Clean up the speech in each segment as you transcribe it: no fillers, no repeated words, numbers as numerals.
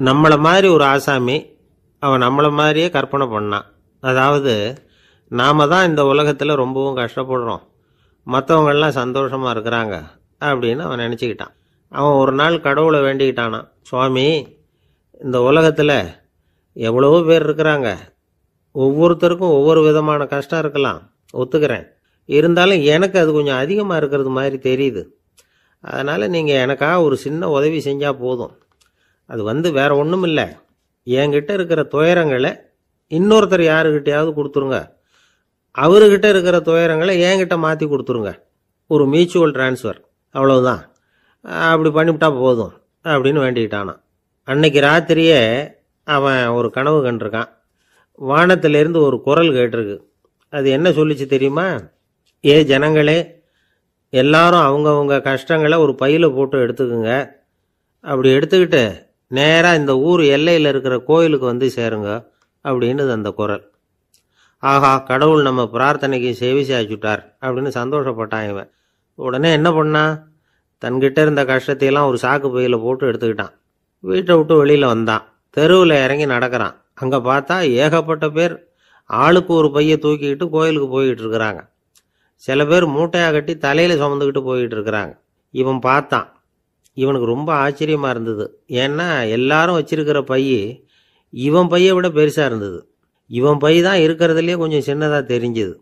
நம்மளை மாதிரி ஒரு ஆசாமி அவன் நம்மளை மாதிரியே கற்பனை பண்ணான். அதாவது நாம தான் இந்த உலகத்தில் ரொம்பவும் கஷ்டப்படுறோம், மற்றவங்கெல்லாம் சந்தோஷமாக இருக்கிறாங்க அப்படின்னு அவன் நினச்சிக்கிட்டான். அவன் ஒரு நாள் கடவுளை வேண்டிக்கிட்டானான், சுவாமி, இந்த உலகத்தில் எவ்வளவோ பேர் இருக்கிறாங்க, ஒவ்வொருத்தருக்கும் ஒவ்வொரு விதமான கஷ்டம் இருக்கலாம், ஒத்துக்கிறேன். இருந்தாலும் எனக்கு அது கொஞ்சம் அதிகமாக இருக்கிறது மாதிரி தெரியுது. அதனால் நீங்கள் எனக்காக ஒரு சின்ன உதவி செஞ்சால் போதும். அது வேற ஒன்றும் இல்லை, என்கிட்ட இருக்கிற துயரங்களை இன்னொருத்தர் யாருக்கிட்டையாவது கொடுத்துருங்க, அவர்கிட்ட இருக்கிற துயரங்களை என்கிட்ட மாற்றி கொடுத்துருங்க. ஒரு மியூச்சுவல் டிரான்ஸ்ஃபர், அவ்வளவுதான். அப்படி பண்ணிவிட்டா போதும் அப்படின்னு வேண்டிக்கிட்டானான். அன்னைக்கு ராத்திரியே அவன் ஒரு கனவு கண்டிருக்கான். வானத்திலேருந்து ஒரு குரல் கேட்டிருக்கு. அது என்ன சொல்லிச்சு தெரியுமா? ஏ ஜனங்களே, எல்லாரும் அவங்கவுங்க கஷ்டங்களை ஒரு பையில் போட்டு எடுத்துக்குங்க. அப்படி எடுத்துக்கிட்டு நேராக இந்த ஊர் எல்லையில் இருக்கிற கோயிலுக்கு வந்து சேருங்க அப்படின்னு அந்த குரல். ஆஹா, கடவுள் நம்ம பிரார்த்தனைக்கு செவி சாய்ச்சுட்டார் அப்படின்னு சந்தோஷப்பட்டான் இவன். உடனே என்ன பண்ணான்? தன்கிட்ட இருந்த கஷ்டத்தையெல்லாம் ஒரு சாக்கு பையில் போட்டு எடுத்துக்கிட்டான். வீட்டை விட்டு வெளியில் வந்தான். தெருவில் இறங்கி நடக்கிறான். அங்கே பார்த்தா ஏகப்பட்ட பேர் ஆளுக்கு ஒரு பையை தூக்கிக்கிட்டு கோயிலுக்கு போய்கிட்டு இருக்கிறாங்க. சில பேர் மூட்டையாக கட்டி தலையில் சுமந்துக்கிட்டு போய்கிட்டு இருக்கிறாங்க. இவன் பார்த்தான். இவனுக்கு ரொம்ப ஆச்சரியமாக இருந்தது. ஏன்னா எல்லாரும் வச்சிருக்கிற பை இவன் பையை விட பெருசாக இருந்தது. இவன் பை தான் இருக்கிறதுலே கொஞ்சம் சின்னதாக தெரிஞ்சுது.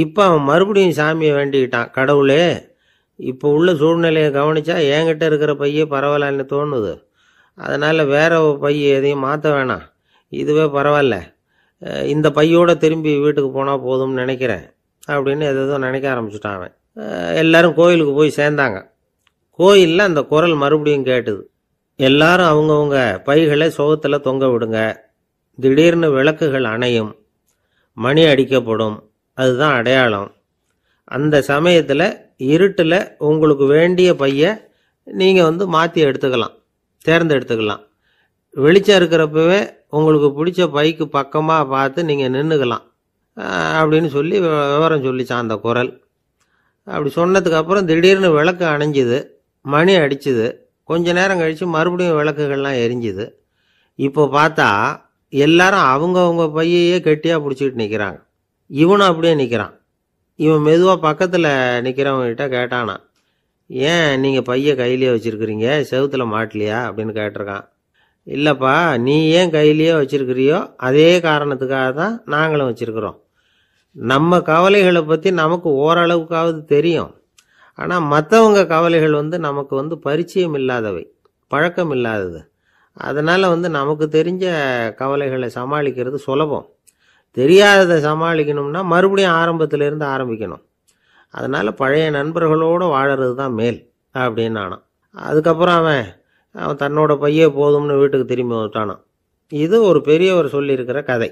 இப்போ அவன் மறுபடியும் சாமியை வேண்டிக்கிட்டான், கடவுளே, இப்போ உள்ள சூழ்நிலையை கவனிச்சா என்கிட்ட இருக்கிற பையே பரவாயில்லன்னு தோணுது. அதனால் வேற பை எதையும் மாற்ற வேணாம், இதுவே பரவாயில்ல, இந்த பையோடு திரும்பி வீட்டுக்கு போனால் போதும்னு நினைக்கிறேன் அப்படின்னு எதோ நினைக்க ஆரம்பிச்சுட்டான் அவன். எல்லாரும் கோயிலுக்கு போய் சேர்ந்தாங்க. கோயிலில் அந்த குரல் மறுபடியும் கேட்டுது. எல்லாரும் அவங்கவுங்க பைகளை சுகத்தில் தொங்க விடுங்க, திடீர்னு விளக்குகள் அணையும், மணி அடிக்கப்படும், அதுதான் அடையாளம். அந்த சமயத்தில் இருட்டில் உங்களுக்கு வேண்டிய பையை நீங்கள் மாற்றி எடுத்துக்கலாம், தேர்ந்தெடுத்துக்கலாம். வெளிச்சம் இருக்கிறப்பவே உங்களுக்கு பிடிச்ச பைக்கு பக்கமாக பார்த்து நீங்கள் நின்றுக்கலாம் அப்படின்னு சொல்லி விவரம் சொல்லிச்சான் அந்த குரல். அப்படி சொன்னதுக்கு அப்புறம் திடீர்னு விளக்கு அணைஞ்சுது, மணி அடிச்சுது. கொஞ்ச நேரம் கழித்து மறுபடியும் விளக்குகள்லாம் எரிஞ்சுது. இப்போ பார்த்தா எல்லாரும் அவங்கவுங்க பையையே கெட்டியாக பிடிச்சிக்கிட்டு நிற்கிறாங்க. இவனும் அப்படியே நிற்கிறான். இவன் மெதுவாக பக்கத்தில் நிற்கிறவங்ககிட்ட கேட்டானா, ஏன் நீங்கள் பையை கையிலேயே வச்சுருக்கிறீங்க, செவுத்தில் மாட்டலையா அப்படின்னு கேட்டிருக்கான். இல்லைப்பா, நீ ஏன் கையிலேயே வச்சுருக்கிறியோ அதே காரணத்துக்காக தான் நாங்களும் வச்சுருக்குறோம். நம்ம கவலைகளை பற்றி நமக்கு ஓரளவுக்காவது தெரியும், ஆனால் மற்றவங்க கவலைகள் நமக்கு பரிச்சயம் இல்லாதவை, பழக்கம் இல்லாதது. அதனால் நமக்கு தெரிஞ்ச கவலைகளை சமாளிக்கிறது சுலபம். தெரியாததை சமாளிக்கணும்னா மறுபடியும் ஆரம்பத்திலேருந்து ஆரம்பிக்கணும். அதனால் பழைய நண்பர்களோடு வாழறது தான் மேல் அப்படின்னு ஆனான். அதுக்கப்புறம் அவன் தன்னோட பையே போதும்னு வீட்டுக்கு திரும்பி வந்துட்டானான். இது ஒரு பெரியவர் சொல்லியிருக்கிற கதை.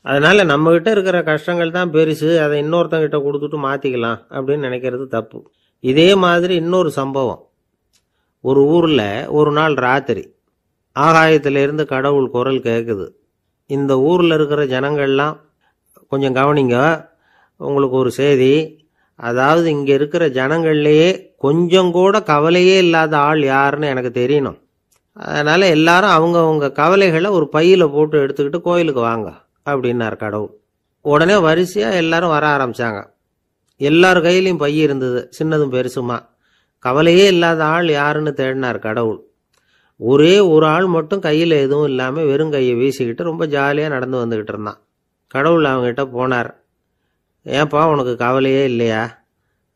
அதனால் நம்மகிட்ட இருக்கிற கஷ்டங்கள் தான் பெருசு, அதை இன்னொருத்தங்கிட்ட கொடுத்துட்டு மாற்றிக்கலாம் அப்படின்னு நினைக்கிறது தப்பு. இதே மாதிரி இன்னொரு சம்பவம். ஒரு ஊரில் ஒரு நாள் ராத்திரி ஆகாயத்திலேருந்து கடவுள் குரல் கேட்குது. இந்த ஊரில் இருக்கிற ஜனங்கள்லாம் கொஞ்சம் கவனிங்க, உங்களுக்கு ஒரு செய்தி. அதாவது இங்கே இருக்கிற ஜனங்கள்லேயே கொஞ்சம் கூட கவலையே இல்லாத ஆள் யாருன்னு எனக்கு தெரியணும். அதனால் எல்லாரும் அவங்கவுங்க கவலைகளை ஒரு பையில் போட்டு எடுத்துக்கிட்டு கோயிலுக்கு வாங்க அப்படின்னார் கடவுள். உடனே வரிசையாக எல்லாரும் வர ஆரம்பித்தாங்க. எல்லார் கையிலையும் பை இருந்தது, சின்னதும் பெருசுமா. கவலையே இல்லாத ஆள் யாருன்னு தேடினார் கடவுள். ஒரே ஒரு ஆள் மட்டும் கையில் எதுவும் இல்லாமல் வெறும் கையை வீசிக்கிட்டு ரொம்ப ஜாலியாக நடந்து வந்துக்கிட்டு இருந்தான். கடவுள் அவங்ககிட்ட போனார். ஏன்பா, உனக்கு கவலையே இல்லையா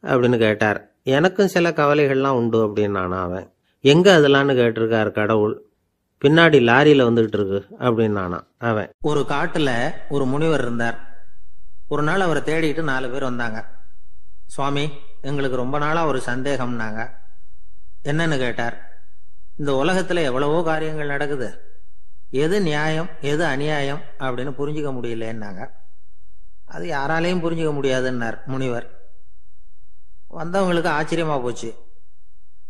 அப்படின்னு கேட்டார். எனக்கும் சில கவலைகள்லாம் உண்டு அப்படின்னானா அவன். எங்கே அதெல்லாம்னு கேட்டிருக்கார் கடவுள். பின்னாடி லாரியில் வந்துக்கிட்டு இருக்கு அப்படின்னானா அவன். ஒரு காட்டில் ஒரு முனிவர் இருந்தார். ஒரு நாள் அவரை தேடிக்கிட்டு 4 பேர் வந்தாங்க. சுவாமி, எங்களுக்கு ரொம்ப நாளாக ஒரு சந்தேகம்னாங்க. என்னன்னு கேட்டார். இந்த உலகத்தில் எவ்வளவோ காரியங்கள் நடக்குது, எது நியாயம் எது அநியாயம் அப்படின்னு புரிஞ்சிக்க முடியலன்னாங்க. அது யாராலையும் புரிஞ்சிக்க முடியாதுன்னார் முனிவர். வந்தவங்களுக்கு ஆச்சரியமாக போச்சு,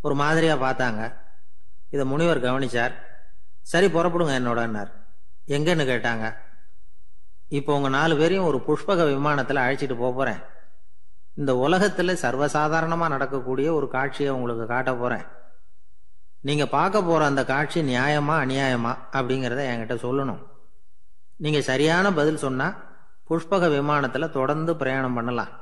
ஒரு மாதிரியாக பார்த்தாங்க. இதை முனிவர் கவனிச்சார். சரி, புறப்படுங்க என்னோடன்னார். எங்கன்னு கேட்டாங்க. இப்போ உங்கள் 4 பேரையும் ஒரு புஷ்பக விமானத்தில் அழைச்சிட்டு போகிறேன். இந்த உலகத்தில் சர்வசாதாரணமாக நடக்கக்கூடிய ஒரு காட்சியை உங்களுக்கு காட்ட போகிறேன். நீங்க பார்க்க போற அந்த காட்சி நியாயமா அநியாயமா அப்படிங்கிறத என்கிட்ட சொல்லணும். நீங்க சரியான பதில் சொன்னா புஷ்பக விமானத்துல தொடர்ந்து பிரயாணம் பண்ணலாம்.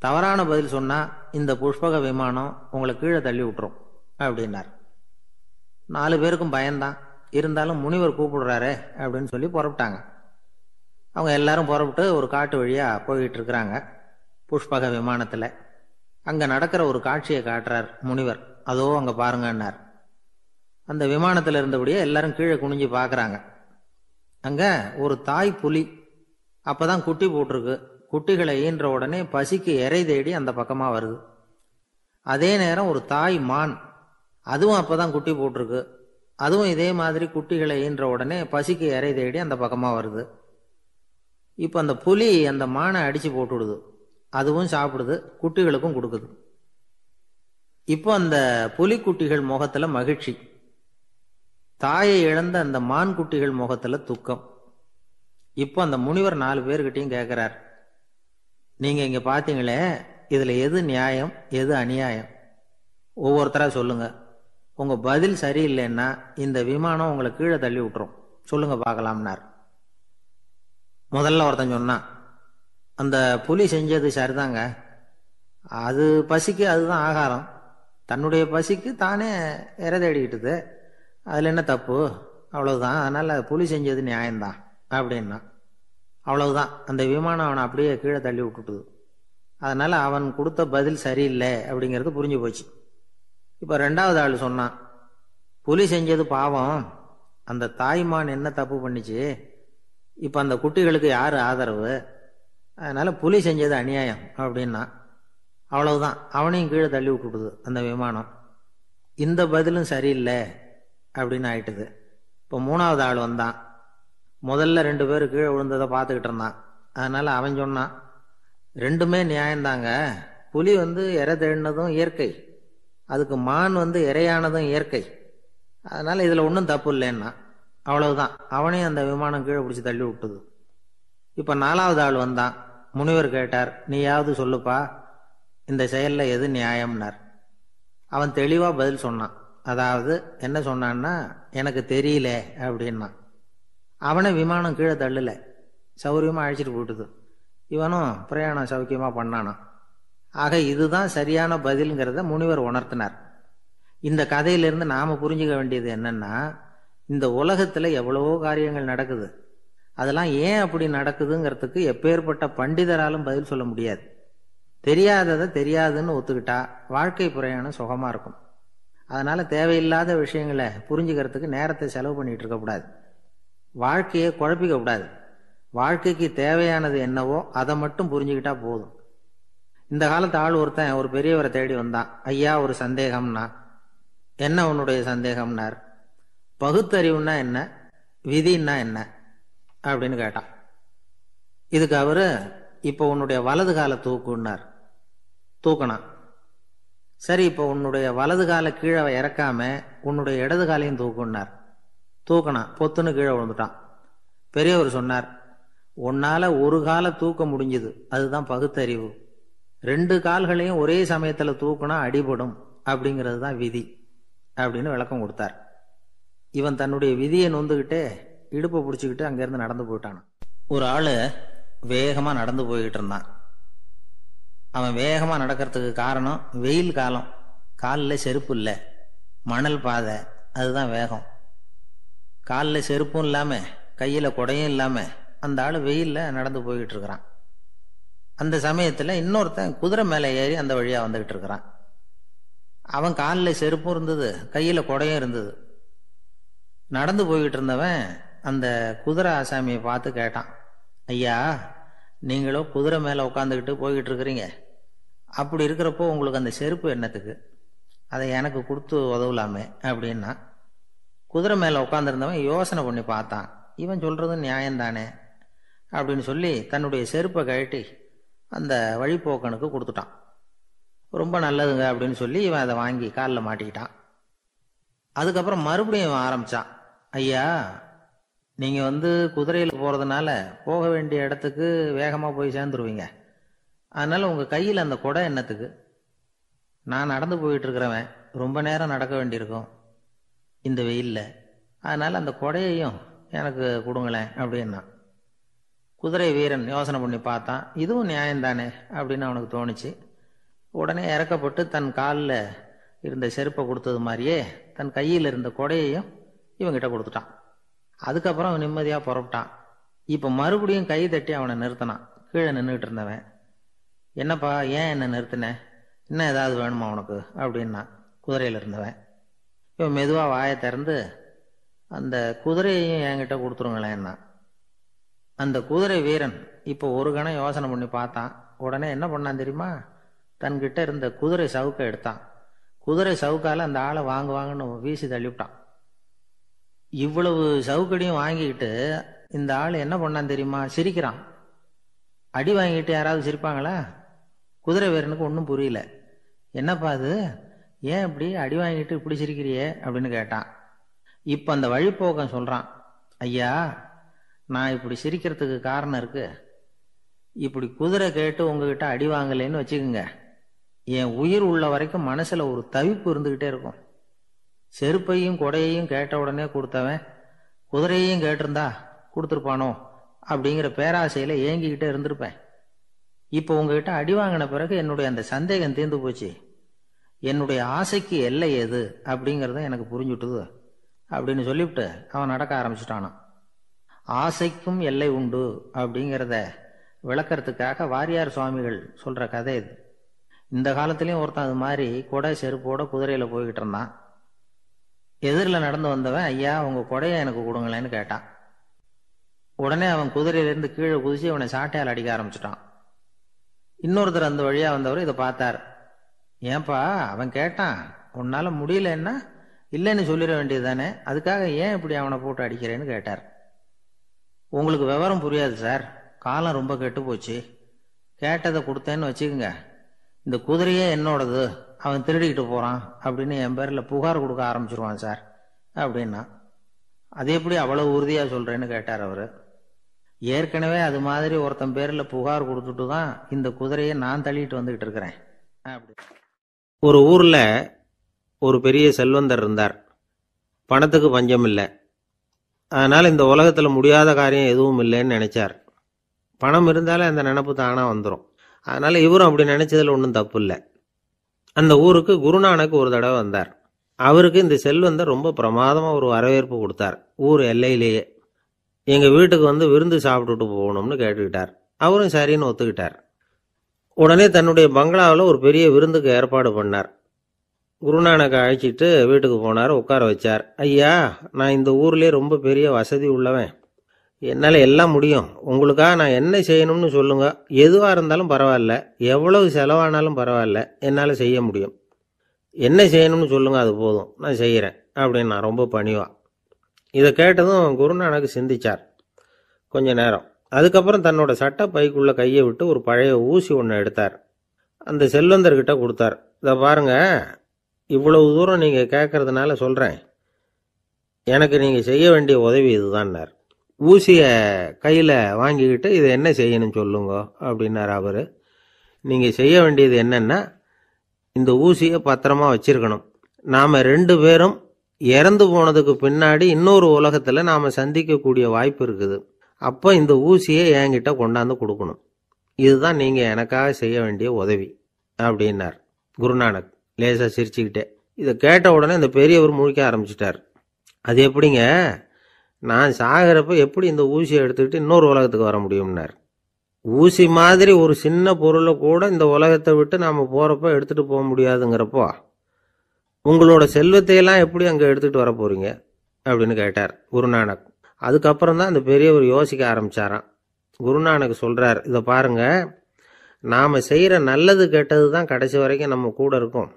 தவறான பதில் சொன்னா இந்த புஷ்பக விமானம் உங்களை கீழே தள்ளி விட்டுரும் அப்படின்னார். 4 பேருக்கும் பயந்தான். இருந்தாலும் முனிவர் கூப்பிடுறாரு அப்படின்னு சொல்லி புறப்பட்டாங்க. அவங்க எல்லாரும் புறப்பட்டு ஒரு காட்டு வழியா போயிட்டு இருக்கிறாங்க புஷ்பக விமானத்துல. அங்க நடக்கிற ஒரு காட்சியை காட்டுறார் முனிவர். அதோ அங்க பாருங்கன்னார். அந்த விமானத்துல இருந்தபடியே எல்லாரும் கீழே குனிஞ்சு பாக்குறாங்க. அங்க ஒரு தாய் புலி அப்பதான் குட்டி போட்டிருக்கு. குட்டிகளை ஈன்ற உடனே பசிக்கு இறை தேடி அந்த பக்கமா வருது. அதே நேரம் ஒரு தாய் மான், அதுவும் அப்பதான் குட்டி போட்டிருக்கு. அதுவும் இதே மாதிரி குட்டிகளை ஈன்ற உடனே பசிக்கு இறை தேடி அந்த பக்கமா வருது. இப்ப அந்த புலி அந்த மானை அடிச்சு போட்டுடுது. அதுவும் சாப்பிடுது, குட்டிகளுக்கும் கொடுக்குது. இப்போ அந்த புலிக்குட்டிகள் முகத்துல மகிழ்ச்சி, தாயை இழந்த அந்த மான் குட்டிகள் முகத்துல துக்கம். இப்போ அந்த முனிவர் 4 பேர்கிட்டையும் கேட்கிறார், நீங்க இங்க பாத்தீங்களே, இதுல எது நியாயம் எது அநியாயம்? ஒவ்வொருத்தரா சொல்லுங்க. உங்க பதில் சரியில்லைன்னா இந்த விமானம் உங்களை கீழே தள்ளி விட்டுரும். சொல்லுங்க பார்க்கலாம்னார். முதல்ல ஒருத்தன் சொன்னான், அந்த புலி செஞ்சது சரிதாங்க. அது பசிக்கு அதுதான் ஆகாரம். தன்னுடைய பசிக்கு தானே இறை தேடிக்கிட்டுது. அதுல என்ன தப்பு? அவ்வளவுதான். அதனால புலி செஞ்சது நியாயம்தான் அப்படின்னா. அவ்வளவுதான், அந்த விமானம் அவனை அப்படியே கீழே தள்ளி விட்டுட்டுது. அதனால அவன் கொடுத்த பதில் சரியில்லை அப்படிங்கிறது புரிஞ்சு போச்சு. இப்ப 2வது ஆள் சொன்னான், புலி செஞ்சது பாவம், அந்த தாய்மான் என்ன தப்பு பண்ணிச்சு? இப்ப அந்த குட்டிகளுக்கு யாரு ஆதரவு? அதனால புலி செஞ்சது அநியாயம் அப்படின்னா. அவ்வளவுதான், அவனையும் கீழே தள்ளி விட்டுடுது அந்த விமானம். இந்த பதிலும் சரியில்லை அப்படின்னு ஆயிட்டுது. இப்போ 3வது ஆள் வந்தான். முதல்ல 2 பேர் கீழே விழுந்ததை பார்த்துக்கிட்டு இருந்தான். அதனால அவன் சொன்னான், ரெண்டுமே நியாயம்தாங்க. புலி இறை தேடினதும் இயற்கை, அதுக்கு மான் இறையானதும் இயற்கை. அதனால இதுல ஒன்றும் தப்பு இல்லைன்னா. அவ்வளவுதான், அவனையும் அந்த விமானம் கீழே பிடிச்சி தள்ளி விட்டுது. இப்ப 4வது ஆள் வந்தான். முனிவர் கேட்டார், நீயாவது சொல்லுப்பா, இந்த செயல்ல எது நியாயம்னார். அவன் தெளிவா பதில் சொன்னான். அதாவது என்ன சொன்னான்னா, எனக்கு தெரியல அப்படின்னா. அவனை விமானம் கீழே தள்ளல, சௌரியமா அழைச்சிட்டு போயிட்டுது. இவனும் பிரயாணம் சௌக்கியமா பண்ணானான். ஆக இதுதான் சரியான பதில்ங்கிறத முனிவர் உணர்த்தினார். இந்த கதையிலிருந்து நாம புரிஞ்சுக்க வேண்டியது என்னன்னா, இந்த உலகத்துல எவ்வளவோ காரியங்கள் நடக்குது. அதெல்லாம் ஏன் அப்படி நடக்குதுங்கிறதுக்கு எப்பேற்பட்ட பண்டிதராலும் பதில் சொல்ல முடியாது. தெரியாததை தெரியாதுன்னு ஒத்துக்கிட்டா வாழ்க்கை பிரயாணம் சுகமா இருக்கும். அதனால தேவையில்லாத விஷயங்களை புரிஞ்சுக்கிறதுக்கு நேரத்தை செலவு பண்ணிட்டு இருக்கக்கூடாது. வாழ்க்கையை குழப்பிக்க கூடாது. வாழ்க்கைக்கு தேவையானது என்னவோ அதை மட்டும் புரிஞ்சுக்கிட்டா போதும். இந்த காலத்து ஆள் ஒருத்தன் ஒரு பெரியவரை தேடி வந்தான். ஐயா, ஒரு சந்தேகம்னா. என்ன உன்னுடைய சந்தேகம்னார். பகுத்தறிவுன்னா என்ன, விதின்னா என்ன அப்படின்னு கேட்டான். இதுக்கு அவரு, இப்போ உன்னுடைய வலது கால தூக்குன்னார். தூக்கினான். சரி, இப்போ உன்னுடைய வலது காலை கீழே இறக்காம உன்னுடைய இடது காலையும் தூக்குன்னார். தூக்கினான். பொத்துன்னு கீழே விழுந்துட்டான். பெரியவர் சொன்னார், உன்னால ஒரு காலை தூக்க முடிஞ்சுது, அதுதான் பகுத்தறிவு. 2 கால்களையும் ஒரே சமயத்துல தூக்குனா அடிபடும், அப்படிங்கிறது தான் விதி அப்படின்னு விளக்கம் கொடுத்தார். இவன் தன்னுடைய விதியை நொந்துகிட்டே இடுப்பை பிடிச்சிக்கிட்டு அங்கிருந்து நடந்து போயிட்டான். ஒரு ஆளு வேகமா நடந்து போய்கிட்டு இருந்தான். அவன் வேகமா நடக்கிறதுக்கு காரணம் வெயில் காலம், காலில் செருப்பு இல்லை, மணல் பாதை, அதுதான் வேகம். காலில் செருப்பும் இல்லாம கையில குடையும் இல்லாம அந்த ஆளு வெயில்ல நடந்து போய்கிட்டு இருக்கிறான். அந்த சமயத்துல இன்னொருத்தன் குதிரை மேல ஏறி அந்த வழியா வந்துகிட்டு இருக்கிறான். அவன் காலில் செருப்பும் இருந்தது, கையில குடையும் இருந்தது. நடந்து போய்கிட்டு இருந்தவன் அந்த குதிரை ஆசாமியை பார்த்து கேட்டான், ஐயா, நீங்களும் குதிரை மேல உட்காந்துக்கிட்டு போய்கிட்டு இருக்கிறீங்க, அப்படி இருக்கிறப்போ உங்களுக்கு அந்த செருப்பு என்னத்துக்கு? அதை எனக்கு கொடுத்து உதவலாமே அப்படின்னா. குதிரை மேல உட்காந்துருந்தவன் யோசனை பண்ணி பார்த்தான். இவன் சொல்றது நியாயம்தானே அப்படின்னு சொல்லி தன்னுடைய செருப்பை கழட்டி அந்த வழிப்போக்கனுக்கு கொடுத்துட்டான். ரொம்ப நல்லதுங்க அப்படின்னு சொல்லி இவன் அதை வாங்கி காலில் மாட்டிக்கிட்டான். அதுக்கப்புறம் மறுபடியும் இவன் ஆரம்பிச்சான், ஐயா, நீங்க குதிரையில போறதுனால போக வேண்டிய இடத்துக்கு வேகமா போய் சேர்ந்துருவீங்க. அதனால உங்க கையில் அந்த குடை என்னத்துக்கு? நான் நடந்து போயிட்டு இருக்கிறவன், ரொம்ப நேரம் நடக்க வேண்டியிருக்கும் இந்த வெயிலில். அதனால் அந்த கொடையையும் எனக்கு கொடுங்களேன் அப்படின்னா. குதிரை வீரன் யோசனை பண்ணி பார்த்தான். இதுவும் நியாயம்தானே அப்படின்னு அவனுக்கு தோணுச்சு. உடனே இறக்கப்பட்டு தன் காலில் இருந்த செருப்பை கொடுத்தது மாதிரியே தன் கையில் இருந்த கொடையையும் இவங்கிட்ட கொடுத்துட்டான். அதுக்கப்புறம் அவன் நிம்மதியாக புறப்பட்டான். இப்போ மறுபடியும் கை தட்டி அவனை நிறுத்தினான். கீழே நின்றுட்டு இருந்தவன், என்னப்பா ஏன் என்னை நிறுத்தினேன், இன்னும் ஏதாவது வேணுமா உனக்கு அப்படின்னா குதிரையில் இருந்தவன். இவன் மெதுவாக வாயை திறந்து அந்த குதிரையையும் என்கிட்ட கொடுத்துருங்களேன்னா. அந்த குதிரை வீரன் இப்போ ஒரு கணம் யோசனை பண்ணி பார்த்தான். உடனே என்ன பண்ணான் தெரியுமா? தன்கிட்ட இருந்த குதிரை சவுக்கை எடுத்தான். குதிரை சவுக்கால அந்த ஆளை வாங்குன்னு வீசி தள்ளிவிட்டான். இவ்வளவு சவுக்கடியும் வாங்கிக்கிட்டு இந்த ஆள் என்ன பண்ணான் தெரியுமா? சிரிக்கிறான். அடி வாங்கிட்டு யாராவது சிரிப்பாங்களா? குதிரை வீரனுக்கு ஒன்றும் புரியல. என்னப்பா அது, ஏன் இப்படி அடி வாங்கிட்டு இப்படி சிரிக்கிறியே அப்படின்னு கேட்டான். இப்போ அந்த வழிப்போக்கன் சொல்கிறான், ஐயா நான் இப்படி சிரிக்கிறதுக்கு காரணம் இருக்கு. இப்படி குதிரை கேட்டு உங்ககிட்ட அடி வாங்கலைன்னு வச்சுக்கோங்க, என் உயிர் உள்ள வரைக்கும் மனசில் ஒரு தவிப்பு இருந்துக்கிட்டே இருக்கும். செருப்பையும் கொடையையும் கேட்ட உடனே கொடுத்தவன் குதிரையையும் கேட்டிருந்தா கொடுத்துருப்பானோ அப்படிங்கிற பேராசையில் ஏங்கிக்கிட்டே இருந்திருப்பேன். இப்போ உங்ககிட்ட அடி வாங்கின பிறகு என்னுடைய அந்த சந்தேகம் தீர்ந்து போச்சு. என்னுடைய ஆசைக்கு எல்லை எது அப்படிங்கிறத எனக்கு புரிஞ்சுட்டுது அப்படின்னு சொல்லிவிட்டு அவன் நடக்க ஆரம்பிச்சிட்டானான். ஆசைக்கும் எல்லை உண்டு அப்படிங்கிறத விளக்கறதுக்காக வாரியார் சுவாமிகள் சொல்கிற கதை இது. இந்த காலத்துலேயும் ஒருத்தன் அது மாதிரி கொடை செருப்போட குதிரையில் போய்கிட்டு இருந்தான். எதிரில் நடந்து வந்தவன், ஐயா உங்கள் கொடையை எனக்கு கொடுங்களேன்னு கேட்டான். உடனே அவன் குதிரையிலேருந்து கீழே குதிச்சு அவனை சாட்டையால் அடிக்க ஆரம்பிச்சிட்டான். இன்னொருத்தர் அந்த வழியாக வந்தவர் இதை பார்த்தார். ஏன்பா அவன் கேட்டான், உன்னால் முடியலன்னா இல்லைன்னு சொல்லிட வேண்டியது தானே, அதுக்காக ஏன் இப்படி அவனை போட்டு அடிக்கிறேன்னு கேட்டார். உங்களுக்கு விவரம் புரியாது சார், காலம் ரொம்ப கெட்டு போச்சு. கேட்டதை கொடுத்தேன்னு வச்சுக்கோங்க, இந்த குதிரையே என்னோடது, அவன் திருடிக்கிட்டு போகிறான் அப்படின்னு என் பேரில் புகார் கொடுக்க ஆரம்பிச்சிருவான் சார் அப்படின்னா. அது எப்படி அவ்வளோ உறுதியாக சொல்கிறேன்னு கேட்டார் அவர். ஏற்கனவே அது மாதிரி ஒருத்தன் பேரில் புகார் கொடுத்துட்டு தான் இந்த குதிரையை நான் தள்ளிட்டு வந்துக்கிட்டு இருக்கிறேன் அப்படி. ஒரு ஊரில் ஒரு பெரிய செல்வந்தர் இருந்தார். பணத்துக்கு பஞ்சம் இல்லை. அதனால் இந்த உலகத்தில் முடியாத காரியம் எதுவும் இல்லைன்னு நினச்சார். பணம் இருந்தாலே அந்த நினப்பு தானாக வந்துடும். அதனால் இவரும் அப்படி நினச்சதில் ஒன்றும் தப்பு இல்லை. அந்த ஊருக்கு குருநானக் ஒரு தடவை வந்தார். அவருக்கு இந்த செல்வந்தர் ரொம்ப பிரமாதமாக ஒரு வரவேற்பு கொடுத்தார். ஊர் எல்லையிலேயே எங்கள் வீட்டுக்கு வந்து விருந்து சாப்பிட்டுட்டு போகணும்னு கேட்டுக்கிட்டார். அவரும் சரின்னு ஒத்துக்கிட்டார். உடனே தன்னுடைய பங்களாவில் ஒரு பெரிய விருந்துக்கு ஏற்பாடு பண்ணார். குருநானக்கை அழைச்சிட்டு வீட்டுக்கு போனார், உட்கார வச்சார். ஐயா நான் இந்த ஊர்லேயே ரொம்ப பெரிய வசதி உள்ளவன், என்னால் எல்லாம் முடியும். உங்களுக்காக நான் என்ன செய்யணும்னு சொல்லுங்க, எதுவாக இருந்தாலும் பரவாயில்ல, எவ்வளவு செலவானாலும் பரவாயில்ல, என்னால் செய்ய முடியும். என்ன செய்யணும்னு சொல்லுங்க, அது போதும், நான் செய்கிறேன் அப்படின்னு நான் ரொம்ப பணிவா. இதை கேட்டதும் குருநானக் சிந்திச்சார் கொஞ்ச நேரம். அதுக்கப்புறம் தன்னோட சட்டை பைக்குள்ளே கையை விட்டு ஒரு பழைய ஊசி ஒன்று எடுத்தார். அந்த செல்வந்தர்கிட்ட கொடுத்தார். இதை பாருங்க, இவ்வளவு தூரம் நீங்கள் கேட்கறதுனால சொல்கிறேன், எனக்கு நீங்கள் செய்ய வேண்டிய உதவி இதுதான்னார். ஊசியை கையில் வாங்கிக்கிட்டு இதை என்ன செய்யணும்னு சொல்லுங்க அப்படின்னார் அவர். நீங்கள் செய்ய வேண்டியது என்னென்னா, இந்த ஊசியை பத்திரமா வச்சிருக்கணும். நாம் 2 பேரும் இறந்து போனதுக்கு பின்னாடி இன்னொரு உலகத்தில் நாம் சந்திக்கக்கூடிய வாய்ப்பு இருக்குது. அப்போ இந்த ஊசியை என்கிட்ட கொண்டாந்து கொடுக்கணும். இதுதான் நீங்கள் எனக்காக செய்ய வேண்டிய உதவி அப்படின்னார் குருநானக் லேசாக சிரிச்சுக்கிட்டே. இதை கேட்ட உடனே இந்த பெரியவர் முழிக்க ஆரம்பிச்சிட்டார். அது எப்படிங்க, நான் சாகிறப்ப எப்படி இந்த ஊசியை எடுத்துக்கிட்டு இன்னொரு உலகத்துக்கு வர முடியும்னார். ஊசி மாதிரி ஒரு சின்ன பொருளை கூட இந்த உலகத்தை விட்டு நாம் போகிறப்ப எடுத்துகிட்டு போக முடியாதுங்கிறப்போ உங்களோட செல்வத்தையெல்லாம் எப்படி அங்கே எடுத்துகிட்டு வர போகிறீங்க அப்படின்னு கேட்டார் குருநானக். அதுக்கப்புறம் தான் அந்த பெரியவர் யோசிக்க ஆரம்பித்தாராம். குருநானக் சொல்கிறார், இதை பாருங்க, நாம் செய்கிற நல்லது கெட்டது தான் கடைசி வரைக்கும் நம்ம கூட இருக்கும்.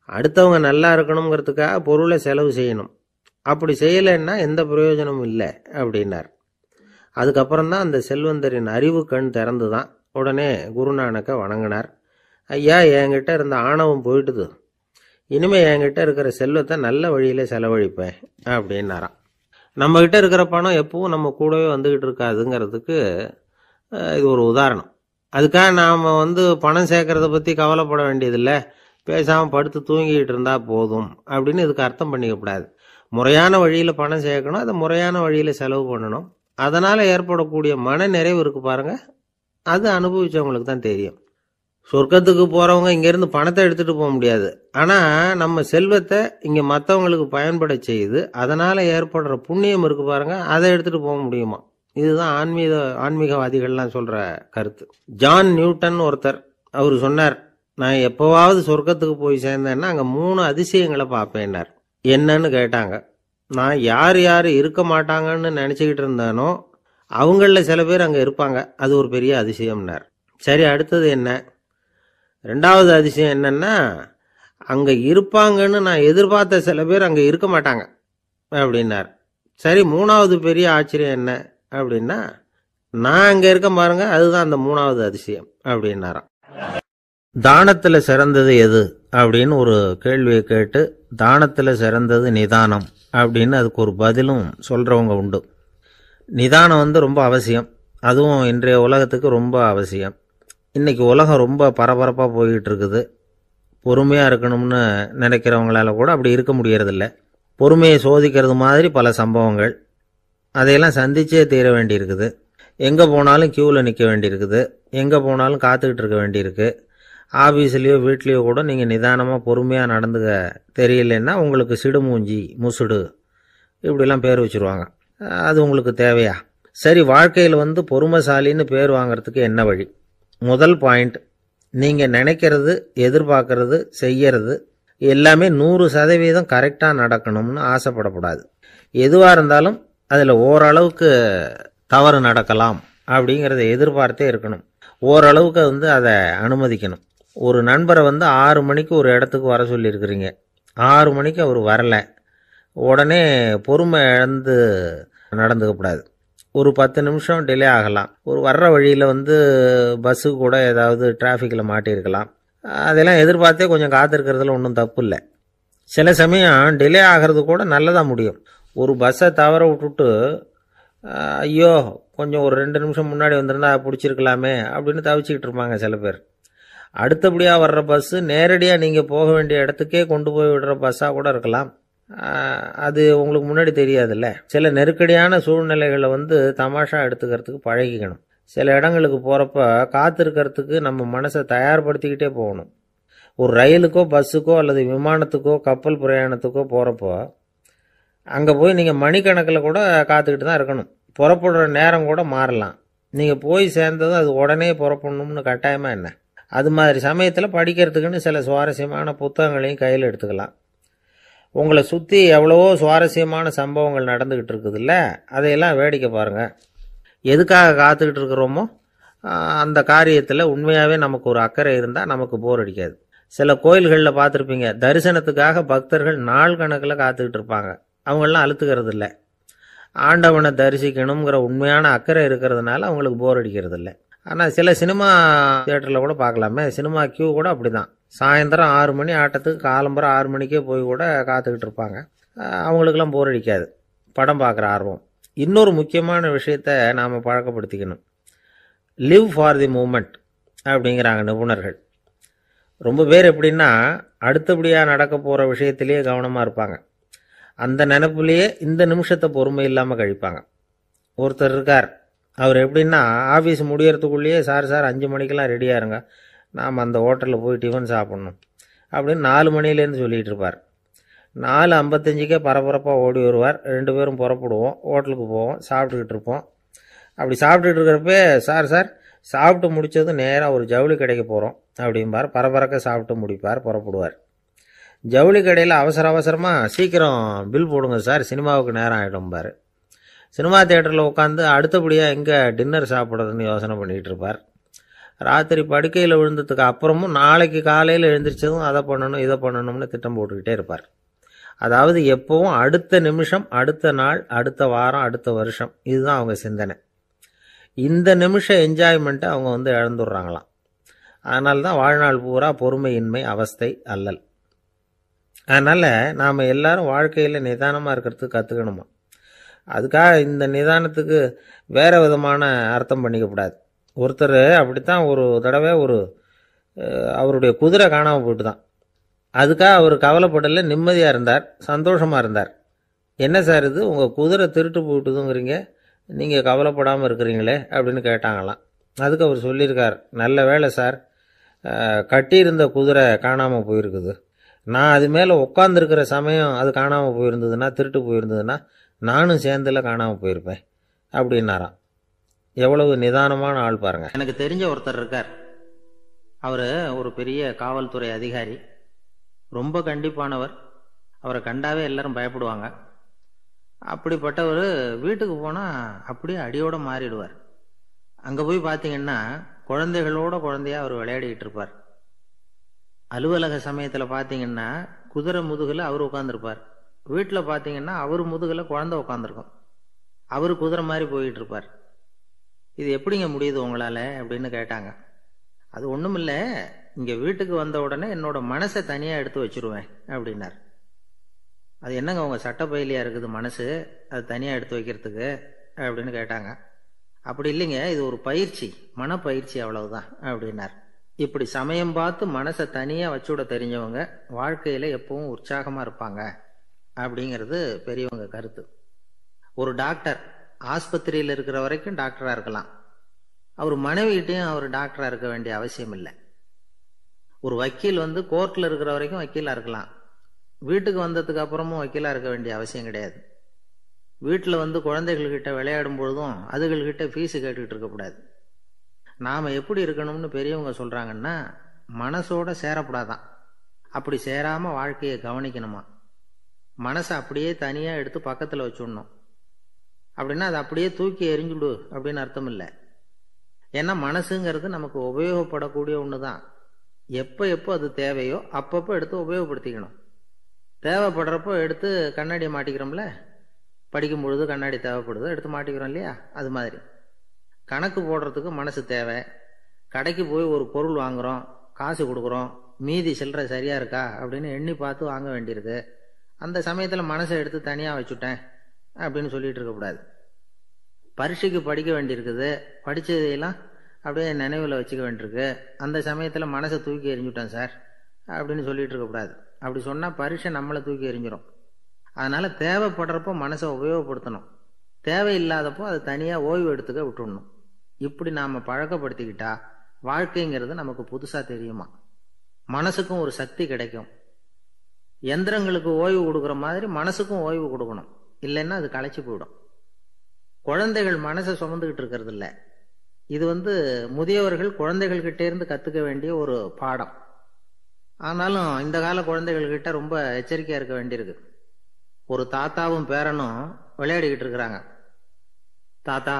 அடுத்தவங்க நல்லா இருக்கணுங்கிறதுக்காக பொருளை செலவு செய்யணும். அப்படி செய்யலைன்னா எந்த பிரயோஜனமும் இல்லை அப்படின்னார். அதுக்கப்புறம் தான் அந்த செல்வந்தரின் அறிவு கண் திறந்து தான். உடனே குருநானக்கை வணங்கினார். ஐயா என்கிட்ட இருந்த ஆணவம் போயிட்டுது, இனிமேல் என்கிட்ட இருக்கிற செல்வத்தை நல்ல வழியில் செலவழிப்பேன் அப்படின்னாராம். நம்மக்கிட்ட இருக்கிற பணம் எப்பவும் நம்ம கூடவே வந்துக்கிட்டு இருக்காதுங்கிறதுக்கு இது ஒரு உதாரணம். அதுக்காக நாம் பணம் சேர்க்கறத பற்றி கவலைப்பட வேண்டியதில்லை, பேசாமல் படுத்து தூங்கிட்டு இருந்தா போதும் அப்படின்னு இதுக்கு அர்த்தம் பண்ணிக்கக்கூடாது. முறையான வழியில் பணம் சேர்க்கணும், அதை முறையான வழியில் செலவு பண்ணணும். அதனால் ஏற்படக்கூடிய மன நிறைவு இருக்கு பாருங்க, அது அனுபவிச்சவங்களுக்கு தான் தெரியும். சொர்க்கத்துக்கு போகிறவங்க இங்கேருந்து பணத்தை எடுத்துகிட்டு போக முடியாது. ஆனால் நம்ம செல்வத்தை இங்கே மற்றவங்களுக்கு பயன்பட செய்து அதனால் ஏற்படுற புண்ணியம் இருக்கு பாருங்க, அதை எடுத்துகிட்டு போக முடியுமா? இதுதான் ஆன்மீகவாதிகள்லாம் சொல்கிற கருத்து. ஜான் நியூட்டன் ஒருத்தர், அவர் சொன்னார், நான் எப்போவாவது சொர்க்கத்துக்கு போய் சேர்ந்தேன்னா அங்கே 3 அதிசயங்களை பார்ப்பேன்னார். என்னன்னு கேட்டாங்க. நான் யார் யார் இருக்க மாட்டாங்கன்னு நினச்சிக்கிட்டு இருந்தானோ அவங்களில் சில பேர் அங்கே இருப்பாங்க, அது ஒரு பெரிய அதிசயம்னார். சரி, அடுத்தது என்ன? 2வது அதிசயம் என்னன்னா, அங்கே இருப்பாங்கன்னு நான் எதிர்பார்த்த சில பேர் அங்கே இருக்க மாட்டாங்க அப்படின்னார். சரி, 3வது பெரிய ஆச்சரியம் என்ன அப்படின்னா, நான் அங்கே இருக்க பாருங்க, அதுதான் அந்த 3வது அதிசயம் அப்படின்னாராம். தானத்தில் சிறந்தது எது அப்படின்னு ஒரு கேள்வியை கேட்டு, தானத்தில் சிறந்தது நிதானம் அப்படின்னு அதுக்கு ஒரு பதிலும் சொல்கிறவங்க உண்டு. நிதானம் ரொம்ப அவசியம், அதுவும் இன்றைய உலகத்துக்கு ரொம்ப அவசியம். இன்றைக்கி உலகம் ரொம்ப பரபரப்பாக போய்கிட்டு இருக்குது. பொறுமையாக இருக்கணும்னு நினைக்கிறவங்களால கூட அப்படி இருக்க முடியறதில்ல. பொறுமையை சோதிக்கிறது மாதிரி பல சம்பவங்கள், அதையெல்லாம் சந்திச்சே தீர வேண்டியிருக்குது. எங்கே போனாலும் க்யூவில் நிற்க வேண்டியிருக்குது, எங்கே போனாலும் காத்துக்கிட்டு இருக்க வேண்டியிருக்கு. ஆஃபீஸ்லேயோ வீட்லேயோ கூட நீங்கள் நிதானமாக பொறுமையாக நடந்துக்க தெரியலன்னா உங்களுக்கு சிடுமூஞ்சி, முசுடு இப்படிலாம் பேர் வச்சுருவாங்க. அது உங்களுக்கு தேவையா? சரி, வாழ்க்கையில் பொறுமைசாலின்னு பேர் வாங்கிறதுக்கு என்ன வழி? முதல் பாயிண்ட், நீங்கள் நினைக்கிறது, எதிர்பார்க்கறது, செய்யறது எல்லாமே 100% கரெக்டாக நடக்கணும்னு ஆசைப்படக்கூடாது. எதுவாக இருந்தாலும் அதில் ஓரளவுக்கு தவறு நடக்கலாம் அப்படிங்கிறத எதிர்பார்த்தே இருக்கணும். ஓரளவுக்கு அதை அனுமதிக்கணும். ஒரு நண்பரை 6 மணிக்கு ஒரு இடத்துக்கு வர சொல்லியிருக்கிறீங்க, 6 மணிக்கு அவர் வரலை, உடனே பொறுமை இழந்து நடந்துக்கக்கூடாது. ஒரு 10 நிமிஷம் டிலே ஆகலாம். ஒரு வர்ற வழியில் பஸ்ஸு கூட ஏதாவது டிராஃபிக்கில் மாட்டியிருக்கலாம். அதெல்லாம் எதிர்பார்த்தே கொஞ்சம் காத்திருக்கிறதுல ஒன்றும் தப்பு இல்லை. சில சமயம் டிலே ஆகிறது கூட நல்லதாக முடியும். ஒரு பஸ்ஸை தவற விட்டுட்டு, ஐயோ கொஞ்சம் ஒரு 2 நிமிஷம் முன்னாடி வந்திருந்தா பிடிச்சிருக்கலாமே அப்படின்னு தவிச்சிக்கிட்டு இருப்பாங்க சில பேர். அடுத்தபடியாக வர்ற பஸ்ஸு நேரடியாக நீங்கள் போக வேண்டிய இடத்துக்கே கொண்டு போய் விடுற பஸ்ஸாக கூட இருக்கலாம். அது உங்களுக்கு முன்னாடி தெரியாதுல்ல. சில நெருக்கடியான சூழ்நிலைகளை தமாஷா எடுத்துக்கிறதுக்கு பழகிக்கணும். சில இடங்களுக்கு போகிறப்ப காத்திருக்கிறதுக்கு நம்ம மனசை தயார்படுத்திக்கிட்டே போகணும். ஒரு ரயிலுக்கோ பஸ்ஸுக்கோ அல்லது விமானத்துக்கோ கப்பல் பிரயாணத்துக்கோ போகிறப்போ அங்கே போய் நீங்கள் மணிக்கணக்கில் கூட காத்துக்கிட்டு தான் இருக்கணும். புறப்படுற நேரம் கூட மாறலாம். நீங்கள் போய் சேர்ந்ததும் அது உடனே புறப்படணும்னு கட்டாயமாக என்ன? அது மாதிரி சமயத்தில் படிக்கிறதுக்குன்னு சில சுவாரஸ்யமான புத்தகங்களையும் கையில் எடுத்துக்கலாம். உங்களை சுற்றி எவ்வளவோ சுவாரஸ்யமான சம்பவங்கள் நடந்துக்கிட்டு இருக்குதுல்ல, அதையெல்லாம் வேடிக்கை பாருங்கள். எதுக்காக காத்துக்கிட்டு இருக்கிறோமோ அந்த காரியத்தில் உண்மையாகவே நமக்கு ஒரு அக்கறை இருந்தால் நமக்கு போர் அடிக்காது. சில கோயில்களில் பார்த்துருப்பீங்க, தரிசனத்துக்காக பக்தர்கள் நாள் கணக்கில் காத்துக்கிட்டு இருப்பாங்க. அவங்களெலாம் அழுத்துக்கிறது இல்லை. ஆண்டவனை தரிசிக்கணுங்கிற உண்மையான அக்கறை இருக்கிறதுனால அவங்களுக்கு போர் அடிக்கிறது இல்லை. ஆனால் சில சினிமா தியேட்டரில் கூட பார்க்கலாமே, சினிமா கியூ கூட அப்படி தான். சாயந்தரம் 6 மணி ஆட்டத்துக்கு காலம்பரம் 6 மணிக்கே போய் கூட காத்துக்கிட்டு இருப்பாங்க. அவங்களுக்கெல்லாம் போர் அடிக்காது, படம் பார்க்குற ஆர்வம். இன்னொரு முக்கியமான விஷயத்தை நாம் பழக்கப்படுத்திக்கணும். லிவ் ஃபார் தி மூமெண்ட் அப்படிங்கிறாங்க நிபுணர்கள். ரொம்ப பேர் எப்படின்னா, அடுத்தபடியாக நடக்க போகிற விஷயத்திலேயே கவனமாக இருப்பாங்க. அந்த நினைப்புலேயே இந்த நிமிஷத்தை பொறுமை இல்லாமல் கழிப்பாங்க. ஒருத்தர் இருக்கார், அவர் எப்படின்னா, ஆஃபீஸ் முடியறதுக்குள்ளேயே சார் 5 மணிக்கெல்லாம் ரெடியாக இருங்க, நாம் அந்த ஹோட்டலில் போய் டிஃபன் சாப்பிட்ணும் அப்படின்னு 4 மணிலேருந்து சொல்லிகிட்டு இருப்பார். 4:55க்கே பரபரப்பாக ஓடி வருவார். 2 பேரும் புறப்படுவோம், ஹோட்டலுக்கு போவோம், சாப்பிட்டுக்கிட்டு இருப்போம். அப்படி சாப்பிட்டுட்டு இருக்கிறப்ப, சார் சாப்பிட்டு முடித்ததும் நேராக ஒரு ஜவுளி கடைக்கு போகிறோம் அப்படிம்பார். பரபரக்க சாப்பிட்டு முடிப்பார், புறப்படுவார். ஜவுளி கடையில் அவசரமாக சீக்கிரம் பில் போடுங்க சார், சினிமாவுக்கு நேரம் ஆகிடும்பார். சினிமா தியேட்டரில் உட்காந்து அடுத்தபடியாக எங்கே டின்னர் சாப்பிட்றதுன்னு யோசனை பண்ணிகிட்டு இருப்பார். ராத்திரி படுக்கையில் விழுந்ததுக்கு அப்புறமும் நாளைக்கு காலையில் எழுந்திரிச்சதும் அதை பண்ணணும் இதை பண்ணணும்னு திட்டம் போட்டுக்கிட்டே இருப்பார். அதாவது எப்பவும் அடுத்த நிமிஷம், அடுத்த நாள், அடுத்த வாரம், அடுத்த வருஷம், இதுதான் அவங்க சிந்தனை. இந்த நிமிஷம் என்ஜாய்மெண்ட்டை அவங்க இழந்துடுறாங்களாம். அதனால தான் வாழ்நாள் பூரா பொறுமையின்மை, அவஸ்தை, அல்லல். அதனால் நாம் எல்லாரும் வாழ்க்கையில் நிதானமாக இருக்கிறதுக்கு கற்றுக்கணுமா. அதுக்காக இந்த நிதானத்துக்கு வேறு விதமான அர்த்தம் பண்ணிக்கக்கூடாது. ஒருத்தர் அப்படித்தான் ஒரு தடவை அவருடைய குதிரை காணாமல் போயிட்டு தான். அதுக்காக அவர் கவலைப்படல, நிம்மதியாக இருந்தார், சந்தோஷமாக இருந்தார். என்ன சார் இது, உங்கள் குதிரை திருட்டு போயிட்டுதுங்கிறீங்க, நீங்கள் கவலைப்படாமல் இருக்கிறீங்களே அப்படின்னு கேட்டாங்களாம். அதுக்கு அவர் சொல்லியிருக்கார், நல்ல வேளை சார், கட்டியிருந்த குதிரை காணாமல் போயிருக்குது. நான் அது மேலே உட்காந்துருக்கிற சமயம் அது காணாமல் போயிருந்ததுன்னா, திருட்டு போயிருந்ததுன்னா நானும் சேர்ந்துல காணாமல் போயிருப்பேன் அப்படின்னாராம். எவ்வளவு நிதானமான ஆள் பாருங்க. எனக்கு தெரிஞ்ச ஒருத்தர் இருக்கார். அவர் ஒரு பெரிய காவல்துறை அதிகாரி, ரொம்ப கண்டிப்பானவர். அவரை கண்டாவே எல்லாரும் பயப்படுவாங்க. அப்படிப்பட்டவர் வீட்டுக்கு போனால் அப்படியே அடியோடு மாறிடுவார். அங்கே போய் பார்த்தீங்கன்னா குழந்தைகளோட குழந்தையா அவர் விளையாடிக்கிட்டு இருப்பார். அலுவலக சமயத்தில் பார்த்தீங்கன்னா குதிரை முதுகில் அவர் உட்காந்துருப்பார். வீட்டில் பார்த்தீங்கன்னா அவர் முதுகில் குழந்தை உட்காந்துருக்கும். அவர் குதிரை மாதிரி போயிட்டு இருப்பார். இது எப்படிங்க முடியுது உங்களால் அப்படின்னு கேட்டாங்க. அது ஒன்றும் இல்லை, இங்கே வீட்டுக்கு வந்த உடனே என்னோட மனசை தனியாக எடுத்து வச்சுருவேன் அப்படின்னார். அது என்னங்க உங்கள் சட்டப்பயிலியாக இருக்குது மனசு, அது தனியாக எடுத்து வைக்கிறதுக்கு அப்படின்னு கேட்டாங்க. அப்படி இல்லைங்க, இது ஒரு பயிற்சி, மனப்பயிற்சி, அவ்வளவுதான் அப்படின்னார். இப்படி சமயம் பார்த்து மனசை தனியாக வச்சுவிட தெரிஞ்சவங்க வாழ்க்கையில் எப்பவும் உற்சாகமாக இருப்பாங்க அப்படிங்கிறது பெரியவங்க கருத்து. ஒரு டாக்டர் ஆஸ்பத்திரியில் இருக்கிற வரைக்கும் டாக்டராக இருக்கலாம். அவர் மனைவிகிட்டையும் அவர் டாக்டராக இருக்க வேண்டிய அவசியம் இல்லை. ஒரு வக்கீல் கோர்ட்டில் இருக்கிற வரைக்கும் வக்கீலாக இருக்கலாம். வீட்டுக்கு வந்ததுக்கு அப்புறமும் வக்கீலாக இருக்க வேண்டிய அவசியம் கிடையாது. வீட்டில் குழந்தைகள்கிட்ட விளையாடும் பொழுதும் அதுகள்கிட்ட ஃபீஸு கேட்டுக்கிட்டு இருக்கக்கூடாது. நாம் எப்படி இருக்கணும்னு பெரியவங்க சொல்கிறாங்கன்னா, மனசோட சேரக்கூடாதான். அப்படி சேராமல் வாழ்க்கையை கவனிக்கணுமா. மனசை அப்படியே தனியாக எடுத்து பக்கத்தில் வச்சுடணும். அப்படின்னா அதை அப்படியே தூக்கி எறிஞ்சுடு அப்படின்னு அர்த்தம் இல்லை. ஏன்னா மனசுங்கிறது நமக்கு உபயோகப்படக்கூடிய ஒன்று தான். எப்போ எப்போ அது தேவையோ அப்பப்போ எடுத்து உபயோகப்படுத்திக்கணும். தேவைப்படுறப்போ எடுத்து கண்ணாடியை மாட்டிக்கிறோம்ல, படிக்கும் பொழுது கண்ணாடி தேவைப்படுது, எடுத்து மாட்டிக்கிறோம் இல்லையா, அது மாதிரி கணக்கு போடுறதுக்கு மனசு தேவை. கடைக்கு போய் ஒரு பொருள் வாங்குகிறோம், காசு கொடுக்குறோம், மீதி சில்லறை சரியாக இருக்கா அப்படின்னு எண்ணி பார்த்து வாங்க வேண்டியிருக்கு. அந்த சமயத்தில் மனசை எடுத்து தனியாக வச்சுட்டேன் அப்படின்னு சொல்லிட்டு இருக்கக்கூடாது. பரீட்சைக்கு படிக்க வேண்டியிருக்குது, படித்ததையெல்லாம் அப்படியே நினைவில் வச்சுக்க வேண்டியிருக்கு, அந்த சமயத்தில் மனசை தூக்கி எறிஞ்சுட்டேன் சார் அப்படின்னு சொல்லிட்டு இருக்கக்கூடாது. அப்படி சொன்னால் பரீட்சை நம்மளை தூக்கி எறிஞ்சிடும். அதனால் தேவைப்படுறப்போ மனசை உபயோகப்படுத்தணும், தேவையில்லாதப்போ அதை தனியாக ஓய்வு எடுத்துக்க விட்டுடணும். இப்படி நாம் பழக்கப்படுத்திக்கிட்டா வாழ்க்கைங்கிறது நமக்கு புதுசாக தெரியுமா. மனசுக்கும் ஒரு சக்தி கிடைக்கும். எந்திரங்களுக்கு ஓய்வு கொடுக்குற மாதிரி மனசுக்கும் ஓய்வு கொடுக்கணும், இல்லைன்னா அது களைச்சி போயிடும். குழந்தைகள் மனசை சுமந்துக்கிட்டு இருக்கிறது இல்லை. இது முதியவர்கள் குழந்தைகள்கிட்ட இருந்து கற்றுக்க வேண்டிய ஒரு பாடம். ஆனாலும் இந்த கால குழந்தைகள்கிட்ட ரொம்ப எச்சரிக்கையாக இருக்க வேண்டியிருக்கு. ஒரு தாத்தாவும் பேரனும் விளையாடிக்கிட்டு இருக்கிறாங்க. தாத்தா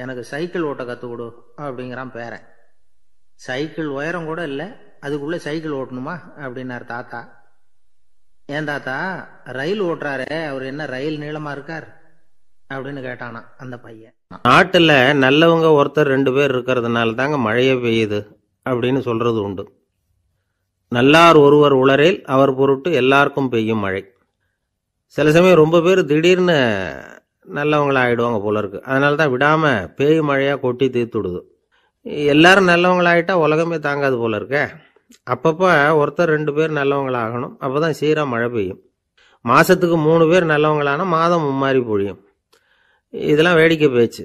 எனக்கு சைக்கிள் ஓட்ட கற்றுக் கொடு அப்படிங்கிறான் பேரன். சைக்கிள் உயரம் கூட இல்லை, அதுக்குள்ளே சைக்கிள் ஓட்டணுமா அப்படின்னார் தாத்தா. ஏன் தாத்தா, ரயில் ஓட்டுறாரே, அவர் என்ன ரயில் நீளமாக இருக்கார் அப்படின்னு கேட்டானா அந்த பையன். நாட்டில் நல்லவங்க ஒருத்தர் 2 பேர் இருக்கிறதுனால தாங்க மழையே பெய்யுது அப்படின்னு சொல்றது உண்டு. நல்லார் ஒருவர் உளரேல் அவர் பொருட்டு எல்லாருக்கும் பெய்யும் மழை. சில சமயம் ரொம்ப பேர் திடீர்னு நல்லவங்களா ஆகிடுவாங்க போல இருக்கு. அதனால தான் விடாமல் பேய் மழையாக கொட்டி தீர்த்துடுது. எல்லாரும் நல்லவங்களாயிட்டா உலகமே தாங்காது போல இருக்க. அப்பப்போ ஒருத்தர் 2 பேர் நல்லவங்களாகணும், அப்போ தான் சீராக மழை பெய்யும். மாதத்துக்கு 3 பேர் நல்லவங்களானா மாதம் மும்மாரி பொழியும். இதெல்லாம் வேடிக்கை பேச்சு.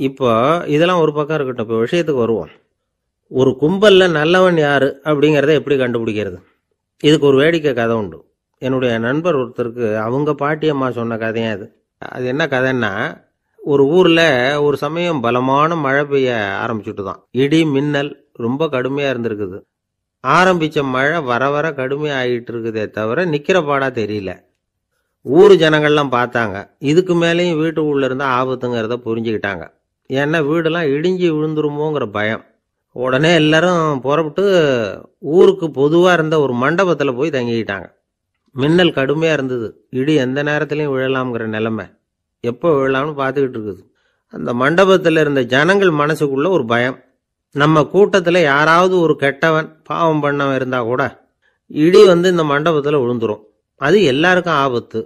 இப்போ இதெல்லாம் ஒரு பக்கம் இருக்கட்டும், இப்போ விஷயத்துக்கு வருவோம். ஒரு கும்பலில் நல்லவன் யார் அப்படிங்கிறத எப்படி கண்டுபிடிக்கிறது? இதுக்கு ஒரு வேடிக்கை கதை உண்டு. என்னுடைய நண்பர் ஒருத்தருக்கு அவங்க பாட்டியம்மா சொன்ன கதையா அது. அது என்ன கதைன்னா, ஒரு ஊரில் ஒரு சமயம் பலமான மழை பெய்ய ஆரம்பிச்சுட்டு தான். இடி மின்னல் ரொம்ப கடுமையாக இருந்திருக்குது. ஆரம்பித்த மழை வர வர கடுமையாக ஆகிட்டு இருக்குதே தவிர நிற்கிற பாடா தெரியல. ஊர் ஜனங்கள்லாம் பார்த்தாங்க. இதுக்கு மேலேயும் வீட்டு உள்ள இருந்தால் ஆபத்துங்கிறத புரிஞ்சுக்கிட்டாங்க. ஏன்னா வீடெல்லாம் இடிஞ்சு விழுந்துருமோங்கிற பயம். உடனே எல்லாரும் புறப்பட்டு ஊருக்கு பொதுவாக இருந்த ஒரு மண்டபத்தில் போய் தங்கிக்கிட்டாங்க. மின்னல் கடுமையாக இருந்தது, இடி எந்த நேரத்துலையும் விழலாம்ங்கிற நிலைமை, எப்போ விழலாம்னு பார்த்துக்கிட்டு இருக்குது. அந்த மண்டபத்தில் இருந்த ஜனங்கள் மனசுக்குள்ள ஒரு பயம். நம்ம கூட்டத்தில் யாராவது ஒரு கெட்டவன் பாவம் பண்ணவன் இருந்தால் கூட இடி இந்த மண்டபத்தில் விழுந்துரும், அது எல்லாருக்கும் ஆபத்து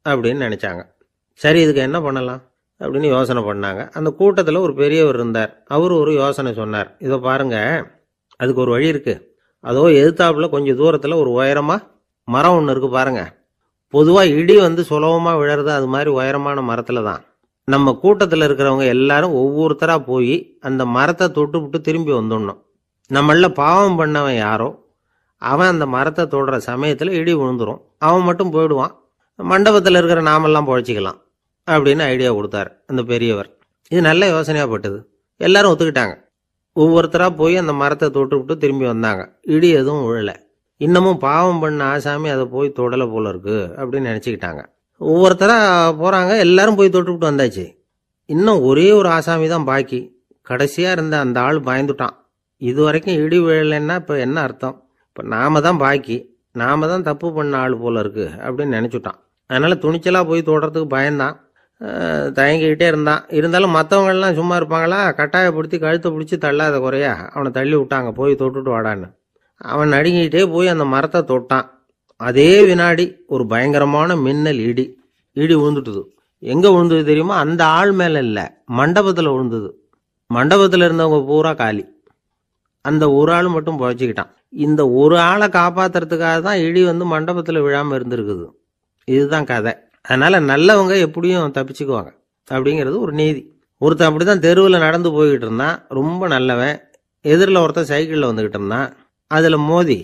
அப்படின்னு நினச்சாங்க. சரி, இதுக்கு என்ன பண்ணலாம் அப்படின்னு யோசனை பண்ணாங்க. அந்த கூட்டத்தில் ஒரு பெரியவர் இருந்தார். அவர் ஒரு யோசனை சொன்னார். இதை பாருங்க, அதுக்கு ஒரு வழி இருக்கு. அதோ எதிர்த்தாப்புல கொஞ்சம் தூரத்தில் ஒரு உயரமாக மரம் ஒன்று இருக்குது பாருங்க. பொதுவாக இடி வந்து சுலபமாக விழறது அது மாதிரி உயரமான மரத்தில் தான். நம்ம கூட்டத்தில் இருக்கிறவங்க எல்லாரும் ஒவ்வொருத்தராக போய் அந்த மரத்தை தொட்டு விட்டு திரும்பி வந்துடணும். நம்மள பாவம் பண்ணவன் யாரோ அவன் அந்த மரத்தை தொடுற சமயத்தில் இடி விழுந்துடும். அவன் மட்டும் போயிடுவான். மண்டபத்தில் இருக்கிற நாமெல்லாம் பொழைச்சிக்கலாம் அப்படின்னு ஐடியா கொடுத்தாரு அந்த பெரியவர். இது நல்ல யோசனையாக பட்டது. எல்லாரும் ஒத்துக்கிட்டாங்க. ஒவ்வொருத்தராக போய் அந்த மரத்தை தொட்டு விட்டு திரும்பி வந்தாங்க. இடி எதுவும் விழலை. இன்னமும் பாவம் பண்ண ஆசாமி அதை போய் தொடலை போல இருக்கு அப்படின்னு நினச்சிக்கிட்டாங்க. ஒவ்வொருத்தராக போகிறாங்க. எல்லாரும் போய் தொட்டு விட்டு வந்தாச்சு. இன்னும் ஒரே ஒரு ஆசாமி தான் பாக்கி. கடைசியாக இருந்த அந்த ஆள் பயந்துட்டான். இது வரைக்கும் இடி விழலைன்னா இப்போ என்ன அர்த்தம்? இப்போ நாம தான் பாக்கி, நாம தான் தப்பு பண்ண ஆள் போல இருக்கு அப்படின்னு நினச்சிட்டான். அதனால் துணிச்சலாக போய் தொடுறதுக்கு பயந்தான். தயங்கிக்கிட்டே இருந்தான். இருந்தாலும் மற்றவங்கள்லாம் சும்மா இருப்பாங்களா? கட்டாயப்படுத்தி கழுத்தை பிடிச்சி தள்ளாத குறையா அவனை தள்ளி விட்டாங்க. போய் தொட்டுட்டு வாடான்னு. அவன் நடுங்கிக்கிட்டே போய் அந்த மரத்தை தொட்டான். அதே வினாடி ஒரு பயங்கரமான மின்னல் இடி விழுந்துட்டுது. எங்கே விழுந்தது தெரியுமா? அந்த ஆள் மேலே இல்லை, மண்டபத்தில் விழுந்தது. மண்டபத்தில் இருந்தவங்க பூரா காலி. அந்த ஒரு ஆள் மட்டும் பொழைச்சிக்கிட்டான். இந்த ஒரு ஆளை காப்பாற்றுறதுக்காக தான் இடி வந்து மண்டபத்தில் விழாமல் இருந்திருக்குது. இதுதான் கதை. அதனால் நல்லவங்க எப்படியும் தப்பிச்சுக்குவாங்க அப்படிங்கிறது ஒரு நீதி. ஒருத்தன் அப்படி தான் தெருவில் நடந்து போய்கிட்டு இருந்தான். ரொம்ப நல்லவன். எதிரில் ஒருத்தன் சைக்கிளில் வந்துக்கிட்டு இருந்தான். அதில் மோதி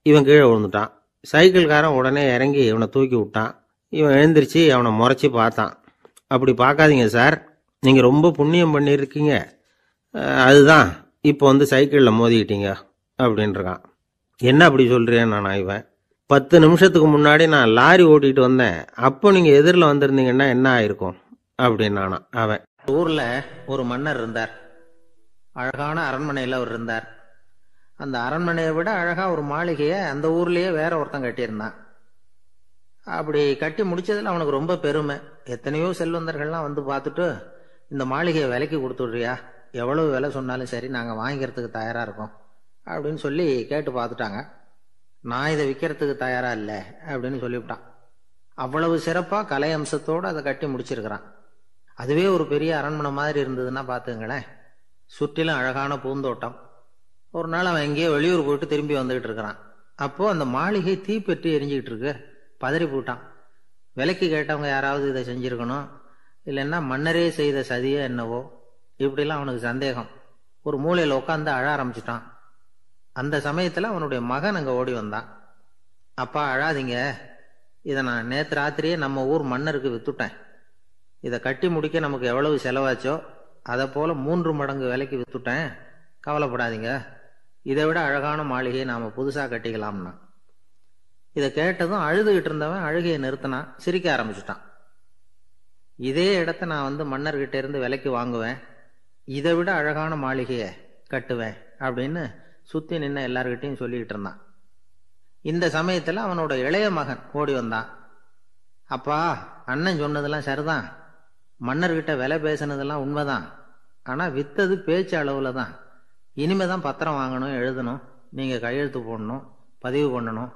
இவன் கீழே விழுந்துட்டான். சைக்கிள்காரன் உடனே இறங்கி இவனை தூக்கி விட்டான். இவன் எழுந்திரிச்சு அவனை முறைச்சி பார்த்தான். அப்படி பார்க்காதீங்க சார், நீங்கள் ரொம்ப புண்ணியம் பண்ணியிருக்கீங்க, அதுதான் இப்போ வந்து சைக்கிளில் மோதிக்கிட்டீங்க அப்படின்றான். என்ன அப்படி சொல்கிறேன் நான்? இவன் 10 நிமிஷத்துக்கு முன்னாடி நான் லாரி ஓட்டிகிட்டு வந்தேன், அப்போ நீங்கள் எதிரில் வந்திருந்தீங்கன்னா என்ன ஆயிருக்கும் அப்படின்னானா அவன். ஊரில் ஒரு மன்னர் இருந்தார். அழகான அரண்மனையில் அவர் இருந்தார். அந்த அரண்மனையை விட அழகாக ஒரு மாளிகையை அந்த ஊர்லேயே வேற ஒருத்தன் கட்டியிருந்தான். அப்படி கட்டி முடிச்சதில் அவனுக்கு ரொம்ப பெருமை. எத்தனையோ செல்வந்தர்கள்லாம் வந்து பார்த்துட்டு, இந்த மாளிகையை விலைக்கு கொடுத்துட்றியா, எவ்வளவு விலை சொன்னாலும் சரி நாங்கள் வாங்கிக்கிறதுக்கு தயாராக இருக்கோம் அப்படின்னு சொல்லி கேட்டு பார்த்துட்டாங்க. நான் இதை விற்கிறதுக்கு தயாராக இல்லை அப்படின்னு சொல்லிவிட்டான். அவ்வளவு சிறப்பாக கலை அம்சத்தோடு அதை கட்டி முடிச்சிருக்கிறான். அதுவே ஒரு பெரிய அரண்மனை மாதிரி இருந்ததுன்னா பார்த்துங்களேன். சுற்றிலும் அழகான பூந்தோட்டம். ஒரு நாள் அவன் எங்கேயோ வெளியூர் போயிட்டு திரும்பி வந்துகிட்டு இருக்கிறான். அப்போது அந்த மாளிகை தீப்பெட்டி எரிஞ்சிக்கிட்டு இருக்கு. பதறி போட்டான். விலைக்கு கேட்டவங்க யாராவது இதை செஞ்சுருக்கணும், இல்லைன்னா மன்னரே செய்த சதியோ என்னவோ, இப்படிலாம் அவனுக்கு சந்தேகம். ஒரு மூலையில் உட்காந்து அழ ஆரம்பிச்சிட்டான். அந்த சமயத்தில் அவனுடைய மகன் அங்கே ஓடி வந்தான். அப்பா அழாதீங்க, இதை நான் நேற்று ராத்திரியே நம்ம ஊர் மன்னருக்கு வித்துட்டேன். இதை கட்டி முடிக்க நமக்கு எவ்வளவு செலவாச்சோ அதை போல் 3 மடங்கு விலைக்கு வித்துட்டேன், கவலைப்படாதீங்க, இதை விட அழகான மாளிகையை நாம் புதுசாக கட்டிக்கலாம்னா. இதை கேட்டதும் அழுதுகிட்டு இருந்தவன் அழுகையை நிறுத்தினான். சிரிக்க ஆரம்பிச்சுட்டான். இதே இடத்த நான் வந்து மன்னர்கிட்ட இருந்து விலைக்கு வாங்குவேன், இதை விட அழகான மாளிகையை கட்டுவேன் அப்படின்னு சுற்றி நின்று எல்லார்கிட்டையும் சொல்லிக்கிட்டு இருந்தான். இந்த சமயத்தில் அவனோட இளைய மகன் ஓடி வந்தான். அப்பா, அண்ணன் சொன்னதெல்லாம் சரிதான், மன்னர்கிட்ட விலை பேசினதெல்லாம் உண்மைதான், ஆனால் வித்தது பேச்சு அளவில் தான். இனிமே தான் பத்திரம் வாங்கணும், எழுதணும், நீங்கள் கையெழுத்து போடணும், பதிவு பண்ணணும்,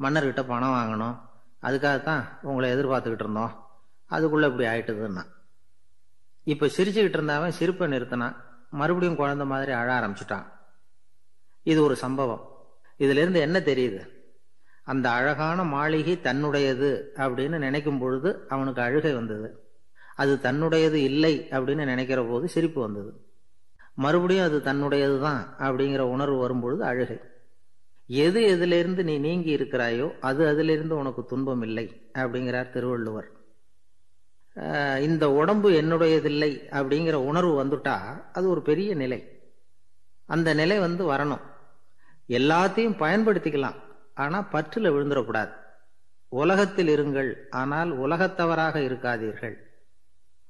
மன்னர்கிட்ட பணம் வாங்கணும், அதுக்காகத்தான் உங்களை எதிர்பார்த்துக்கிட்டு இருந்தோம், அதுக்குள்ளே இப்படி ஆயிட்டுதுன்னா. இப்போ சிரிச்சுக்கிட்டு இருந்தவன் சிரிப்பை நிறுத்தினான். மறுபடியும் குழந்தை மாதிரி அழ ஆரம்பிச்சுட்டான். இது ஒரு சம்பவம். இதிலிருந்து என்ன தெரியுது? அந்த அழகான மாளிகை தன்னுடையது அப்படின்னு நினைக்கும் பொழுது அவனுக்கு அழுகை வந்தது. அது தன்னுடையது இல்லை அப்படின்னு நினைக்கிற போது சிரிப்பு வந்தது. மறுபடியும் அது தன்னுடையது தான் அப்படிங்கிற உணர்வு வரும்பொழுது அழுகை. எது எதிலிருந்து நீ நீங்கி இருக்கிறாயோ அது அதிலிருந்து உனக்கு துன்பம் இல்லை அப்படிங்கிறார் திருவள்ளுவர். இந்த உடம்பு என்னுடையதில்லை அப்படிங்கிற உணர்வு வந்துட்டா அது ஒரு பெரிய நிலை. அந்த நிலை வந்து வரணும். எல்லாத்தையும் பயன்படுத்திக்கலாம், ஆனால் பற்றில் விழுந்துடக்கூடாது. உலகத்தில் இருங்கள், ஆனால் உலகத்தவராக இருக்காதீர்கள்.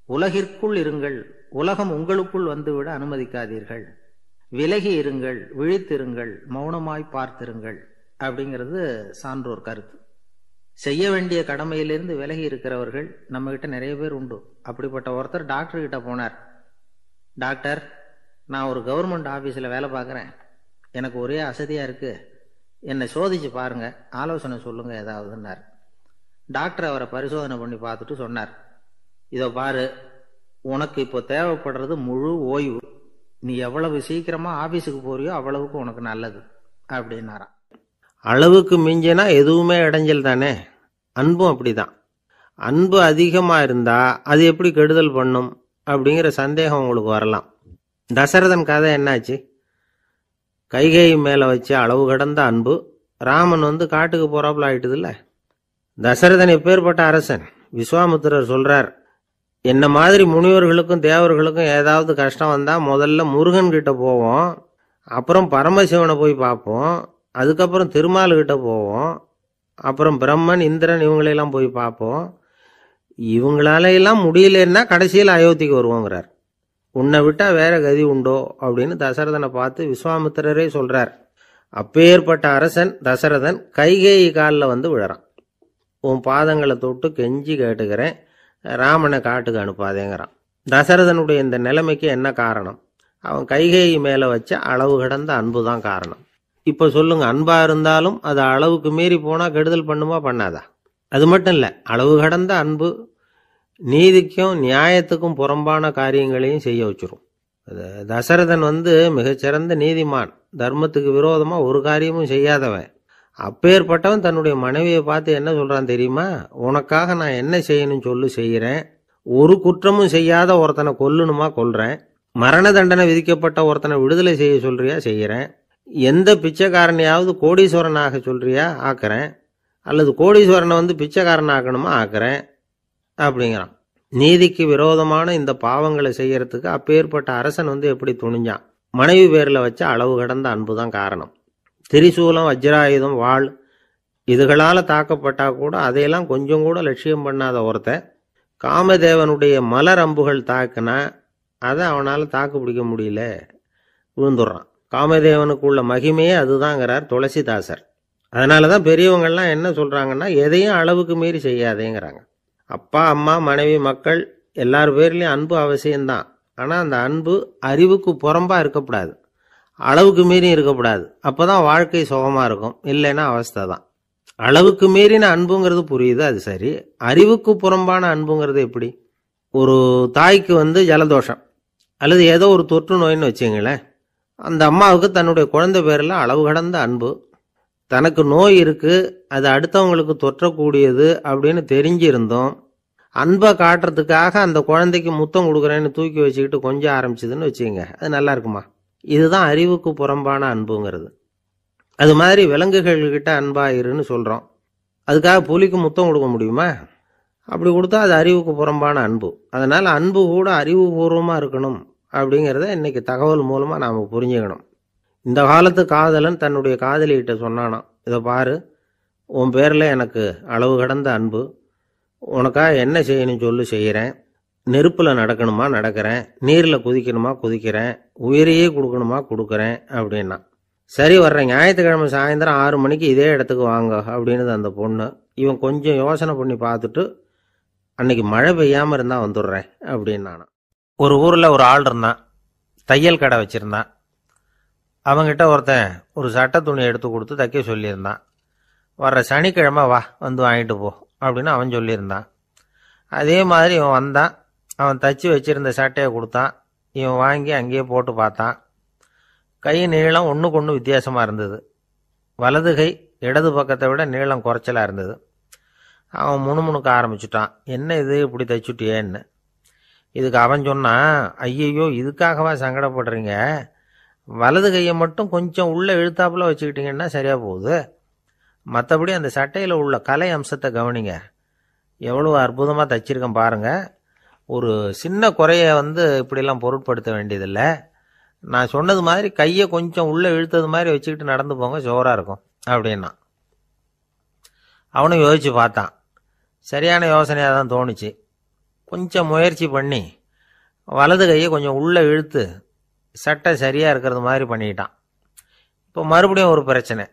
உலகிற்குள் இருங்கள், உலகம் உங்களுக்குள் வந்துவிட அனுமதிக்காதீர்கள். விலகி இருங்கள், விழித்திருங்கள், மௌனமாய் பார்த்திருங்கள் அப்படிங்கிறது சான்றோர் கருத்து. செய்ய வேண்டிய கடமையிலிருந்து விலகி இருக்கிறவர்கள் நம்ம கிட்ட நிறைய பேர் உண்டு. அப்படிப்பட்ட ஒருத்தர் டாக்டர் கிட்ட போனார். டாக்டர், நான் ஒரு கவர்மெண்ட் ஆஃபீஸில் வேலை பார்க்குறேன், எனக்கு ஒரே அசதியாக இருக்குது, என்னை சோதிச்சு பாருங்க, ஆலோசனை சொல்லுங்க ஏதாவதுன்னார். டாக்டர் அவரை பரிசோதனை பண்ணி பார்த்துட்டு சொன்னார், இதோ பாரு, உனக்கு இப்போ தேவைப்படுறது முழு ஓய்வு. நீ எவ்வளவு சீக்கிரமா ஆபீஸுக்கு போறியோ அவ்வளவுக்கு உனக்கு நல்லது அப்படின்னாராம். அளவுக்கு மிஞ்சினா எதுவுமே இடைஞ்சல் தானே. அன்பும் அப்படிதான். அன்பு அதிகமாக இருந்தால் அது எப்படி கெடுதல் பண்ணும் அப்படிங்கிற சந்தேகம் உங்களுக்கு வரலாம். தசரதன் கதை என்னாச்சு? கைகேயி மேலே வச்ச அளவு கடந்த அன்பு ராமன் காட்டுக்கு போறாப்புல ஆயிட்டுதுல்ல. தசரதன் எப்பேற்பட்ட அரசன். விஸ்வாமித்திரர் சொல்றார், என்ன மாதிரி முனிவர்களுக்கும் தேவர்களுக்கும் ஏதாவது கஷ்டம் வந்தால் முதல்ல முருகன் கிட்ட போவோம், அப்புறம் பரமசிவனை போய் பார்ப்போம், அதுக்கப்புறம் திருமால்கிட்ட போவோம், அப்புறம் பிரம்மன் இந்திரன் இவங்களையெல்லாம் போய் பார்ப்போம். இவங்களாலையெல்லாம் முடியலன்னா கடைசியில் அயோத்திக்கு வருவோங்கிறார். உன்னை விட்டால் வேற கதி உண்டோ அப்படின்னு தசரதனை பார்த்து விஸ்வாமித்திரரே சொல்றார். அப்பேற்பட்ட அரசன் தசரதன் கைகேயி காலில் விழறான். உன் பாதங்களை தொட்டு கெஞ்சி கேட்டுக்கிறேன், ராமனை காட்டுக்கு அனுப்பாதேங்கிறான். தசரதனுடைய இந்த நிலைமைக்கு என்ன காரணம்? அவன் கைகேயி மேலே வச்ச அளவு கடந்த அன்பு தான் காரணம். இப்போ சொல்லுங்க, அன்பா இருந்தாலும் அது அளவுக்கு மீறி போனால் கெடுதல் பண்ணுமா பண்ணாதா? அது மட்டும் இல்லை, அளவு கடந்த அன்பு நீதிக்கும் நியாயத்துக்கும் புறம்பான காரியங்களையும் செய்ய வச்சிரும். தசரதன் மிகச்சிறந்த நீதிமான், தர்மத்துக்கு விரோதமாக ஒரு காரியமும் செய்யாதவன். அப்பேற்பட்டவன் தன்னுடைய மனைவியை பார்த்து என்ன சொல்றான் தெரியுமா? உனக்காக நான் என்ன செய்யணும்னு சொல்லு செய்கிறேன், ஒரு குற்றமும் செய்யாத ஒருத்தனை கொல்லணுமா கொல்றேன், மரண தண்டனை விதிக்கப்பட்ட ஒருத்தனை விடுதலை செய்ய சொல்றியா செய்கிறேன், எந்த பிச்சைக்காரனையாவது கோடீஸ்வரனாக சொல்றியா ஆக்குறேன், அல்லது கோடீஸ்வரனை பிச்சைக்காரன் ஆக்கணுமா ஆக்குறேன் அப்படிங்கிறான். நீதிக்கு விரோதமான இந்த பாவங்களை செய்யறதுக்கு அப்பேற்பட்ட அரசன் எப்படி துணிஞ்சான்? மனைவி பேரில் வச்ச அளவு கடந்த அன்பு தான் காரணம். திரிசூலம், வஜ்ராயுதம், வாள் இதுகளால் தாக்கப்பட்டா கூட அதையெல்லாம் கொஞ்சம் கூட லட்சியம் பண்ணாத ஒருத்தன் காமதேவனுடைய மலர் அம்புகள் தாக்குனா அதை அவனால் தாக்கு பிடிக்க முடியல, விழுந்துடுறான். காமதேவனுக்குள்ள மகிமையே அதுதாங்கிறார் துளசிதாசர். அதனால தான் பெரியவங்கள்லாம் என்ன சொல்கிறாங்கன்னா, எதையும் அளவுக்கு மீறி செய்யாதேங்கிறாங்க. அப்பா, அம்மா, மனைவி, மக்கள் எல்லார் பேர்லேயும் அன்பு அவசியம்தான். ஆனால் அந்த அன்பு அறிவுக்கு புறம்பாக இருக்கக்கூடாது, அளவுக்கு மீறி இருக்கக்கூடாது. அப்போ தான் வாழ்க்கை சுகமாக இருக்கும். இல்லைன்னா அவஸ்தை தான். அளவுக்கு மீறின அன்புங்கிறது புரியுது, அது சரி. அறிவுக்கு புறம்பான அன்புங்கிறது எப்படி? ஒரு தாய்க்கு ஜலதோஷம் அல்லது ஏதோ ஒரு தொற்று நோயின்னு வச்சுங்களேன். அந்த அம்மாவுக்கு தன்னுடைய குழந்தை பேரில் அளவு கடந்த அன்பு. தனக்கு நோய் இருக்குது, அது அடுத்தவங்களுக்கு தொற்றக்கூடியது அப்படின்னு தெரிஞ்சிருந்தோம் அன்பை காட்டுறதுக்காக அந்த குழந்தைக்கு முத்தம் கொடுக்குறேன்னு தூக்கி வச்சுக்கிட்டு கொஞ்சம் ஆரம்பிச்சதுன்னு வச்சுக்கோங்க, அது நல்லா இருக்குமா? இதுதான் அறிவுக்கு புறம்பான அன்புங்கிறது. அது மாதிரி விலங்குகள்கிட்ட அன்பாயிருன்னு சொல்கிறோம். அதுக்காக புலிக்கு முத்தம் கொடுக்க முடியுமா? அப்படி கொடுத்தா அது அறிவுக்கு புறம்பான அன்பு. அதனால் அன்பு கூட அறிவுபூர்வமாக இருக்கணும் அப்படிங்கிறத இன்றைக்கி தகவல் மூலமாக நாம் புரிஞ்சுக்கணும். இந்த காலத்து காதலன் தன்னுடைய காதலிகிட்ட சொன்னானாம், இதை பாரு, உன் பேரில் எனக்கு அளவு கடந்த அன்பு, உனக்காக என்ன செய்யணும் சொல்லு செய்கிறேன், நெருப்பில் நடக்கணுமா நடக்கிறேன், நீரில் குதிக்கணுமா குதிக்கிறேன், உயிரையே கொடுக்கணுமா கொடுக்குறேன் அப்படின்னா. சரி, வர்ற ஞாயிற்றுக்கிழமை சாயந்தரம் 6 மணிக்கு இதே இடத்துக்கு வாங்க அப்படின்னுது அந்த பொண்ணு. இவன் கொஞ்சம் யோசனை பண்ணி பார்த்துட்டு, அன்னைக்கு மழை பெய்யாமல் இருந்தால் வந்துடுறேன் அப்படின்னானா. ஒரு ஊரில் ஒரு ஆள் இருந்தான், தையல் கடை வச்சுருந்தான். அவங்கிட்ட ஒருத்தன் ஒரு சட்டை துணி எடுத்து கொடுத்து தைக்க சொல்லியிருந்தான். வர்ற சனிக்கிழமை வா, வாங்கிட்டு போ அப்படின்னு அவன் சொல்லியிருந்தான். அதே மாதிரி இவன் வந்தான். அவன் தச்சு வச்சிருந்த சட்டையை கொடுத்தான். இவன் வாங்கி அங்கேயே போட்டு பார்த்தான். கை நீளம் ஒன்றுக்கு ஒன்று வித்தியாசமாக இருந்தது. வலது கை இடது பக்கத்தை விட நீளம் குறைச்சலாக இருந்தது. அவன் முணுமுணுக்க ஆரம்பிச்சுட்டான், என்ன இது இப்படி தைச்சுட்டியேன்னு. இதுக்கு அவன் சொன்னான், ஐயையோ இதுக்காகவா சங்கடப்படுறீங்க, வலது கையை மட்டும் கொஞ்சம் உள்ளே இழுத்தாப்புல வச்சுக்கிட்டிங்கன்னா சரியாக போகுது, மற்றபடி அந்த சட்டையில் உள்ள கலை அம்சத்தை கவனிங்க, எவ்வளோ அற்புதமாக தைச்சிருக்கேன் பாருங்கள், ஒரு சின்ன குறையை இப்படிலாம் பொருட்படுத்த வேண்டியதில்லை, நான் சொன்னது மாதிரி கையை கொஞ்சம் உள்ளே இழுத்தது மாதிரி வச்சுக்கிட்டு நடந்து போங்க, ஜோராக இருக்கும் அப்படின்னா. அவனும் யோசித்து பார்த்தான். சரியான யோசனையாக தான் தோணுச்சு. கொஞ்சம் முயற்சி பண்ணி வலது கையை கொஞ்சம் உள்ளே இழுத்து சட்டை சரியாக இருக்கிறது மாதிரி பண்ணிக்கிட்டான். இப்போ மறுபடியும் ஒரு பிரச்சனை.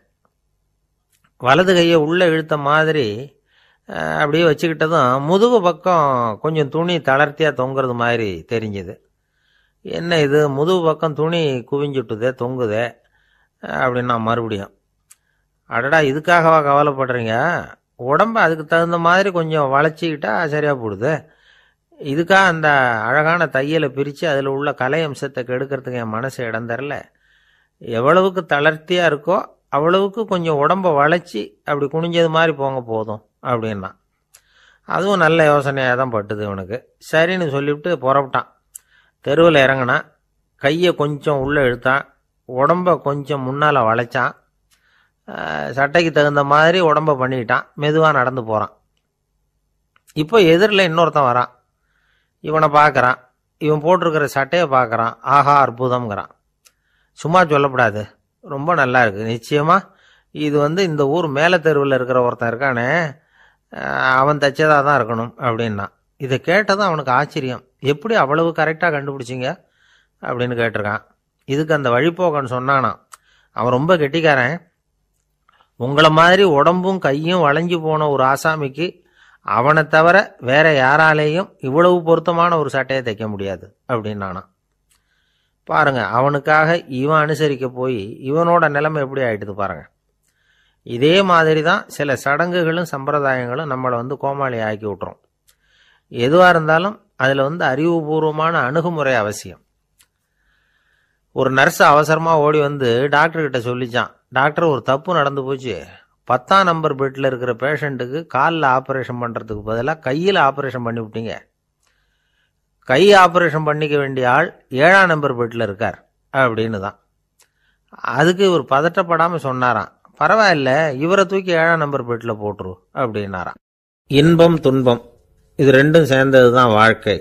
வலது கையை உள்ளே இழுத்த மாதிரி அப்படியே வச்சுக்கிட்டதும் முதுகு பக்கம் கொஞ்சம் துணி தளர்த்தியாக தொங்குறது மாதிரி தெரிஞ்சுது. என்ன இது, முதுகு பக்கம் துணி குவிஞ்சுட்டுதே தொங்குதே அப்படின்னா மறுபடியும், அடடா இதுக்காகவா கவலைப்படுறீங்க, உடம்பு அதுக்கு தகுந்த மாதிரி கொஞ்சம் வளைச்சிக்கிட்டா சரியாக போடுது, இதுக்காக அந்த அழகான தையலை பிரித்து அதில் உள்ள கலை அம்சத்தை கெடுக்கிறதுக்கு என் மனசு இடம் தரல, எவ்வளவுக்கு தளர்த்தியாக இருக்கோ அவ்வளவுக்கு கொஞ்சம் உடம்ப வளைச்சி அப்படி குனிஞ்சது மாதிரி போங்க போதும் அப்படின்னா. அதுவும் நல்ல யோசனையாக தான் பட்டுது இவனுக்கு. சரின்னு சொல்லிவிட்டு புறப்பட்டான். தெருவில் இறங்கினான். கையை கொஞ்சம் உள்ளே இழுத்தான். உடம்ப கொஞ்சம் முன்னால் வளைச்சான். சட்டைக்கு தகுந்த மாதிரி உடம்ப பண்ணிக்கிட்டான். மெதுவாக நடந்து போகிறான். இப்போ எதிரில் இன்னொருத்தன் வரான். இவனை பார்க்குறான். இவன் போட்டிருக்கிற சட்டையை பார்க்குறான். ஆஹா அற்புதம்ங்கிறான். சும்மா சொல்லக்கூடாது, ரொம்ப நல்லா இருக்குது. நிச்சயமாக இது இந்த ஊர் மேலே தெருவில் இருக்கிற ஒருத்தன் இருக்கானே, அவன் தைச்சதாக தான் இருக்கணும் அப்படின்னா. இதை கேட்டதும் அவனுக்கு ஆச்சரியம். எப்படி அவ்வளவு கரெக்டாக கண்டுபிடிச்சிங்க அப்படின்னு கேட்டிருக்கான். இதுக்கு அந்த வழிபோக்கன்னு சொன்னானா, அவன் ரொம்ப கெட்டிக்காரன். உங்களை மாதிரி உடம்பும் கையும் வளைஞ்சு போன ஒரு ஆசாமிக்கு அவனை தவிர வேற யாராலேயும் இவ்வளவு பொருத்தமான ஒரு சட்டையை தைக்க முடியாது அப்படின்னானா. பாருங்க, அவனுக்காக இவன் அனுசரிக்க போய் இவனோட நிலைமை எப்படி ஆயிட்டுது பாருங்க. இதே மாதிரி தான் சில சடங்குகளும் சம்பிரதாயங்களும் நம்மளை கோமாளி ஆக்கி விட்டுரும். எதுவாக இருந்தாலும் அதில் அறிவுபூர்வமான அணுகுமுறை அவசியம். ஒரு நர்ஸ் அவசரமாக ஓடி டாக்டர்கிட்ட சொல்லிச்சான், டாக்டர் ஒரு தப்பு நடந்து போச்சு. 10ஆம் நம்பர் பெட்டில் இருக்கிற பேஷண்ட்டுக்கு காலில் ஆப்ரேஷன் பண்ணுறதுக்கு பதிலாக கையில் ஆப்ரேஷன் பண்ணி விட்டீங்க. கை ஆப்ரேஷன் பண்ணிக்க வேண்டிய ஆள் 7ஆம் நம்பர் பெட்டில் இருக்கார் அப்படின்னு தான். அதுக்கு இவர் பதட்டப்படாமல் சொன்னாராம், பரவாயில்ல, இவரை தூக்கி 7ஆம் நம்பர் பெட்டில் போட்டுரு அப்படின்னாராம். இன்பம் துன்பம் இது ரெண்டும் சேர்ந்தது தான் வாழ்க்கை.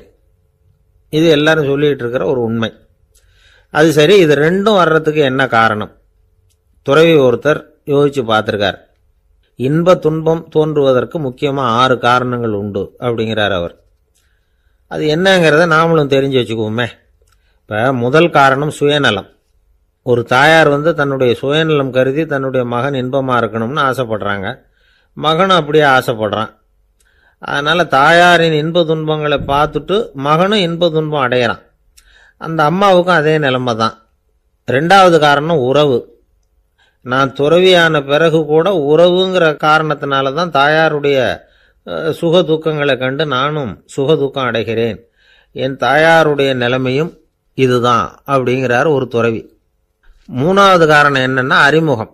இது எல்லாரும் சொல்லிகிட்டு இருக்கிற ஒரு உண்மை. அது சரி, இது ரெண்டும் வர்றதுக்கு என்ன காரணம்? துறவி ஒருத்தர் யோசிச்சு பார்த்துருக்கார். இன்ப துன்பம் தோன்றுவதற்கு முக்கியமாக 6 காரணங்கள் உண்டு அப்படிங்கிறார் அவர். அது என்னங்கிறத நாமளும் தெரிஞ்சு வச்சுக்குவோமே. இப்போ முதல் காரணம் சுயநலம். ஒரு தாயார் தன்னுடைய சுயநலம் கருதி தன்னுடைய மகன் இன்பமாக இருக்கணும்னு ஆசைப்படுறாங்க. மகனும் அப்படியே ஆசைப்படுறான். அதனால் தாயாரின் இன்ப துன்பங்களை பார்த்துட்டு மகனும் இன்ப துன்பம் அடையிறான். அந்த அம்மாவுக்கும் அதே நிலைமை தான். 2வது காரணம் உறவு. நான் துறவியான பிறகு கூட உறவுங்கிற காரணத்தினால தான் தாயாருடைய சுக துக்கங்களை கண்டு நானும் சுக துக்கம் அடைகிறேன். என் தாயாருடைய நிலைமையும் இதுதான் அப்படிங்கிறார் ஒரு துறவி. 3வது காரணம் என்னன்னா அறிமுகம்.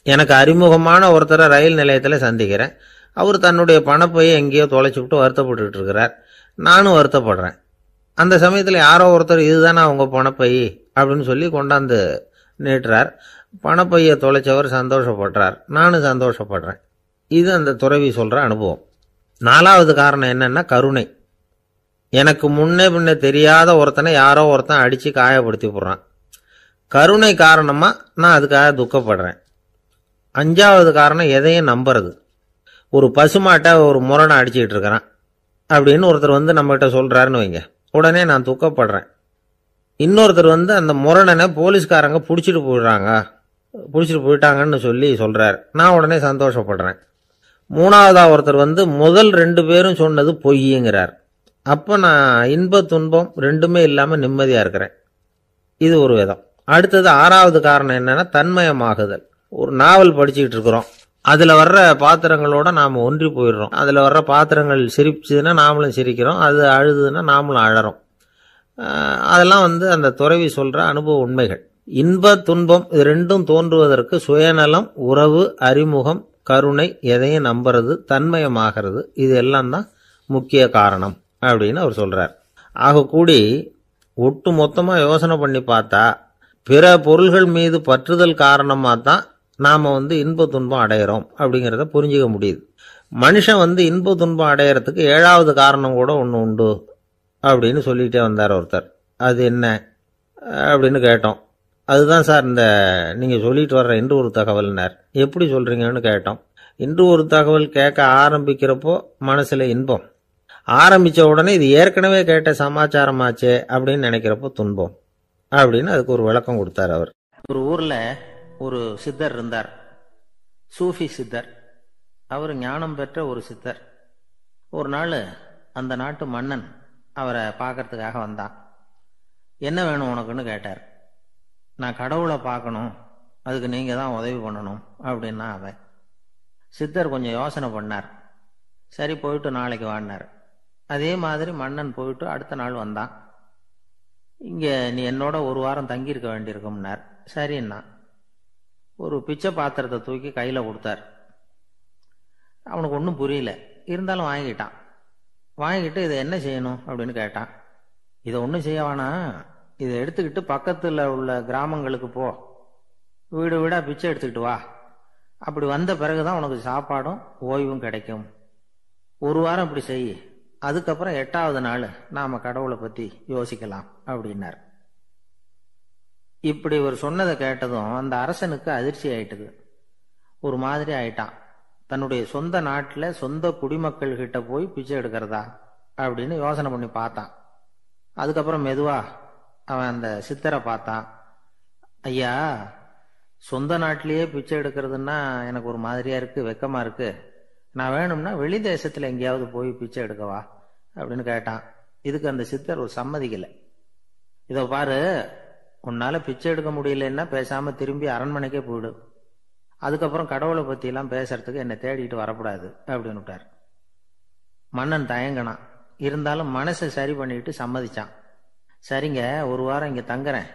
எனக்கு அறிமுகமான ஒருத்தரை ரயில் நிலையத்தில் சந்திக்கிறேன். அவர் தன்னுடைய பணப்பையை எங்கேயோ தொலைச்சிவிட்டு வருத்தப்பட்டு இருக்கிறார். நானும் வருத்தப்படுறேன். அந்த சமயத்தில் யாரோ ஒருத்தர் இதுதானே அவங்க பணப்பை அப்படின்னு சொல்லி கொண்டாந்து நீட்டுறார். பணப்பையை தொலைச்சவர் சந்தோஷப்படுறார். நானும் சந்தோஷப்படுறேன். இது அந்த துறவி சொல்கிற அனுபவம். 4வது காரணம் என்னன்னா கருணை. எனக்கு முன்னே பின்னே தெரியாத ஒருத்தனை யாரோ ஒருத்தன் அடித்து காயப்படுத்தி போடுறான். கருணை காரணமாக நான் அதுக்காக துக்கப்படுறேன். 5வது காரணம் எதையும் நம்புறது. ஒரு பசுமாட்டை ஒரு முரணை அடிச்சுக்கிட்டு இருக்கிறான் அப்படின்னு ஒருத்தர் நம்மகிட்ட சொல்கிறாருன்னு வைங்க, உடனே நான் துக்கப்படுறேன். இன்னொருத்தர் அந்த முரணனை போலீஸ்காரங்க பிடிச்சிட்டு போயிட்டாங்கன்னு சொல்லி சொல்கிறார். நான் உடனே சந்தோஷப்படுறேன். 3வதா ஒருத்தர் முதல் 2 பேரும் சொன்னது பொய்யுங்கிறார். அப்போ நான் இன்ப துன்பம் ரெண்டுமே இல்லாமல் நிம்மதியாக இருக்கிறேன். இது ஒரு விதம். அடுத்தது 6வது காரணம் என்னன்னா தன்மயமாகுதல். ஒரு நாவல் படிச்சுக்கிட்டு இருக்கிறோம். அதில் வர்ற பாத்திரங்களோட நாம் ஒன்றி போயிடுறோம். அதில் வர்ற பாத்திரங்கள் சிரிச்சுதுன்னா நாமளும் சிரிக்கிறோம், அது அழுதுன்னா நாமளும் அழறோம். அதெல்லாம் அந்த துறவி சொல்கிற அனுபவ உண்மைகள். இன்ப துன்பம் இது ரெண்டும் தோன்றுவதற்கு சுயநலம், உறவு, அறிமுகம், கருணை, எதையும் நம்புறது, தன்மயமாகிறது, இது எல்லாம் தான் முக்கிய காரணம் அப்படின்னு அவர் சொல்கிறார். ஆகக்கூடி ஒட்டு மொத்தமாக யோசனை பண்ணி பார்த்தா பிற பொருள்கள் மீது பற்றுதல் காரணமாக தான் நாம் இன்ப துன்பம் அடையிறோம் அப்படிங்கிறத புரிஞ்சிக்க முடியுது. மனுஷன் இன்ப துன்பம் அடையிறதுக்கு 7வது காரணம் கூட ஒன்று உண்டு அப்படின்னு சொல்லிகிட்டே வந்தார் ஒருத்தர். அது என்ன அப்படின்னு கேட்டோம். அதுதான் சார் இந்த நீங்கள் சொல்லிட்டு வர்ற இன்று ஒரு தகவல்னார். எப்படி சொல்கிறீங்கன்னு கேட்டோம். இன்று ஒரு தகவல் கேட்க ஆரம்பிக்கிறப்போ மனசில் இன்பம், ஆரம்பித்த உடனே இது ஏற்கனவே கேட்ட சமாச்சாரமாச்சே அப்படின்னு நினைக்கிறப்போ துன்பம் அப்படின்னு அதுக்கு ஒரு விளக்கம் கொடுத்தார் அவர். ஒரு ஊரில் ஒரு சித்தர் இருந்தார், சூஃபி சித்தர். அவர் ஞானம் பெற்ற ஒரு சித்தர். ஒரு நாள் அந்த நாட்டு மன்னன் அவரை பார்க்கறதுக்காக வந்தான். என்ன வேணும் உனக்குன்னு கேட்டார். நான் கடவுளை பார்க்கணும், அதுக்கு நீங்கள் தான் உதவி பண்ணணும் அப்படின்னா அவன். சித்தர் கொஞ்சம் யோசனை பண்ணார். சரி, போயிட்டு நாளைக்கு வாடினார். அதே மாதிரி மன்னன் போயிட்டு அடுத்த நாள் வந்தான். இங்கே நீ என்னோட 1 வாரம் தங்கியிருக்க வேண்டியிருக்கும்னார். சரின்னா ஒரு பிச்சை பாத்திரத்தை தூக்கி கையில் கொடுத்தார். அவனுக்கு ஒன்றும் புரியல, இருந்தாலும் வாங்கிக்கிட்டான். வாங்கிக்கிட்டு இதை என்ன செய்யணும் அப்படின்னு கேட்டான். இதை ஒன்றும் செய்ய வேணாம், இதை எடுத்துக்கிட்டு பக்கத்தில் உள்ள கிராமங்களுக்கு போ, வீடு வீடாக பிச்சை எடுத்துக்கிட்டு வா. அப்படி வந்த பிறகுதான் உனக்கு சாப்பாடும் ஓய்வும் கிடைக்கும். ஒரு வாரம் இப்படி செய், அதுக்கப்புறம் 8வது நாள் நாம கடவுளை பற்றி யோசிக்கலாம் அப்படின்னார். இப்படி ஒரு சொன்னதை கேட்டதும் அந்த அரசனுக்கு அதிர்ச்சி ஆயிட்டுது. ஒரு மாதிரி ஆயிட்டான். தன்னுடைய சொந்த நாட்டில் சொந்த குடிமக்கள் கிட்ட போய் பிச்சை எடுக்கிறதா அப்படின்னு யோசனை பண்ணி பார்த்தான். அதுக்கப்புறம் மெதுவா அவன் அந்த சித்தரை பார்த்தான். ஐயா, சொந்த நாட்டிலேயே பிச்சை எடுக்கிறதுன்னா எனக்கு ஒரு மாதிரியா இருக்கு, வெக்கமா இருக்கு. நான் வேணும்னா வெளி தேசத்துல எங்கேயாவது போய் பிச்சை எடுக்கவா அப்படின்னு கேட்டான். இதுக்கு அந்த சித்தர் ஒரு சம்மதிக்கலை. இதோ பாரு, உன்னால பிச்சை எடுக்க முடியலன்னா பேசாம திரும்பி அரண்மனைக்கே போயிடு, அதுக்கப்புறம் கடவுளை பத்தி எல்லாம் பேசுறதுக்கு என்னை தேடிட்டு வரக்கூடாது அப்படின்னு விட்டார். மன்னன் தயங்கினான், இருந்தாலும் மனசை சரி பண்ணிட்டு சம்மதிச்சான். சரிங்க, ஒரு வாரம் இங்க தங்குறேன்,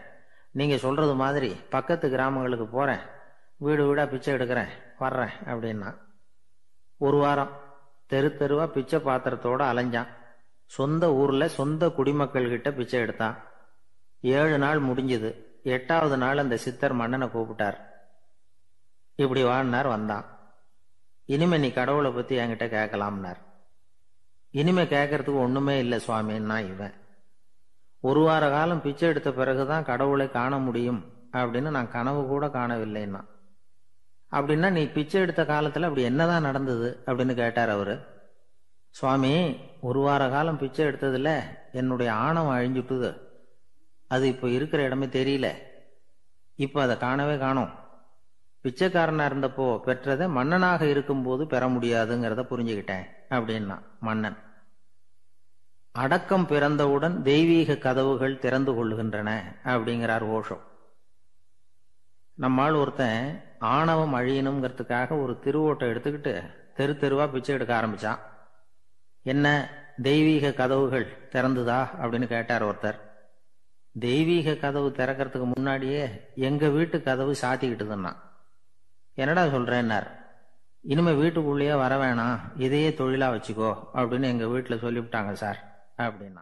நீங்க சொல்றது மாதிரி பக்கத்து கிராமங்களுக்கு போறேன், வீடு வீடா பிச்சை எடுக்கிறேன், வர்றேன் அப்படின்னா. ஒரு வாரம் தெரு தெருவா பிச்சை பாத்திரத்தோட அலைஞ்சான். சொந்த ஊர்ல சொந்த குடிமக்கள் கிட்ட பிச்சை எடுத்தான். 7 நாள் முடிஞ்சது. 8வது நாள் அந்த சித்தர் மன்னனை கூப்பிட்டார். இப்படி வாழ்னார். வந்தான். இனிமே நீ கடவுளை பத்தி என்கிட்ட கேட்கலாம்னார். இனிமே கேட்கறதுக்கு ஒண்ணுமே இல்லை சுவாமின்னா இவன். ஒரு வார காலம் பிச்சை எடுத்த பிறகுதான் கடவுளை காண முடியும் அப்படின்னு நான் கனவு கூட காணவில்லைன்னா. அப்படின்னா நீ பிச்சை எடுத்த காலத்துல அப்படி என்னதான் நடந்தது அப்படின்னு கேட்டார் அவரு. சுவாமி, ஒரு வார காலம் பிச்சை எடுத்ததுல என்னுடைய ஆணவம் அழிஞ்சுட்டுது. அது இப்போ இருக்கிற இடமே தெரியல. இப்ப அதை காணவே காணோம். பிச்சைக்காரனா இருந்தப்போ பெற்றதை மன்னனாக இருக்கும்போது பெற முடியாதுங்கிறத புரிஞ்சுக்கிட்டேன் அப்படின்னா மன்னன். அடக்கம் பிறந்தவுடன் தெய்வீக கதவுகள் திறந்து கொள்ளுகின்றன அப்படிங்கிறார் ஓஷோ. நம்மால் ஒருத்தன் ஆணவம் அழியணுங்கிறதுக்காக ஒரு திருவோட்டை எடுத்துக்கிட்டு தெரு தெருவா பிச்சை எடுக்க ஆரம்பிச்சான். என்ன, தெய்வீக கதவுகள் திறந்துதா அப்படின்னு கேட்டார் ஒருத்தர். தெய்வீக கதவு திறக்கிறதுக்கு முன்னாடியே எங்க வீட்டு கதவு சாத்திக்கிட்டுதுன்னா. என்னடா சொல்றேன்னார். இனிமே வீட்டுக்குள்ளேயே வர வேணாம், இதையே தொழிலா வச்சுக்கோ அப்படின்னு எங்க வீட்டுல சொல்லிவிட்டாங்க சார் அப்படின்னா.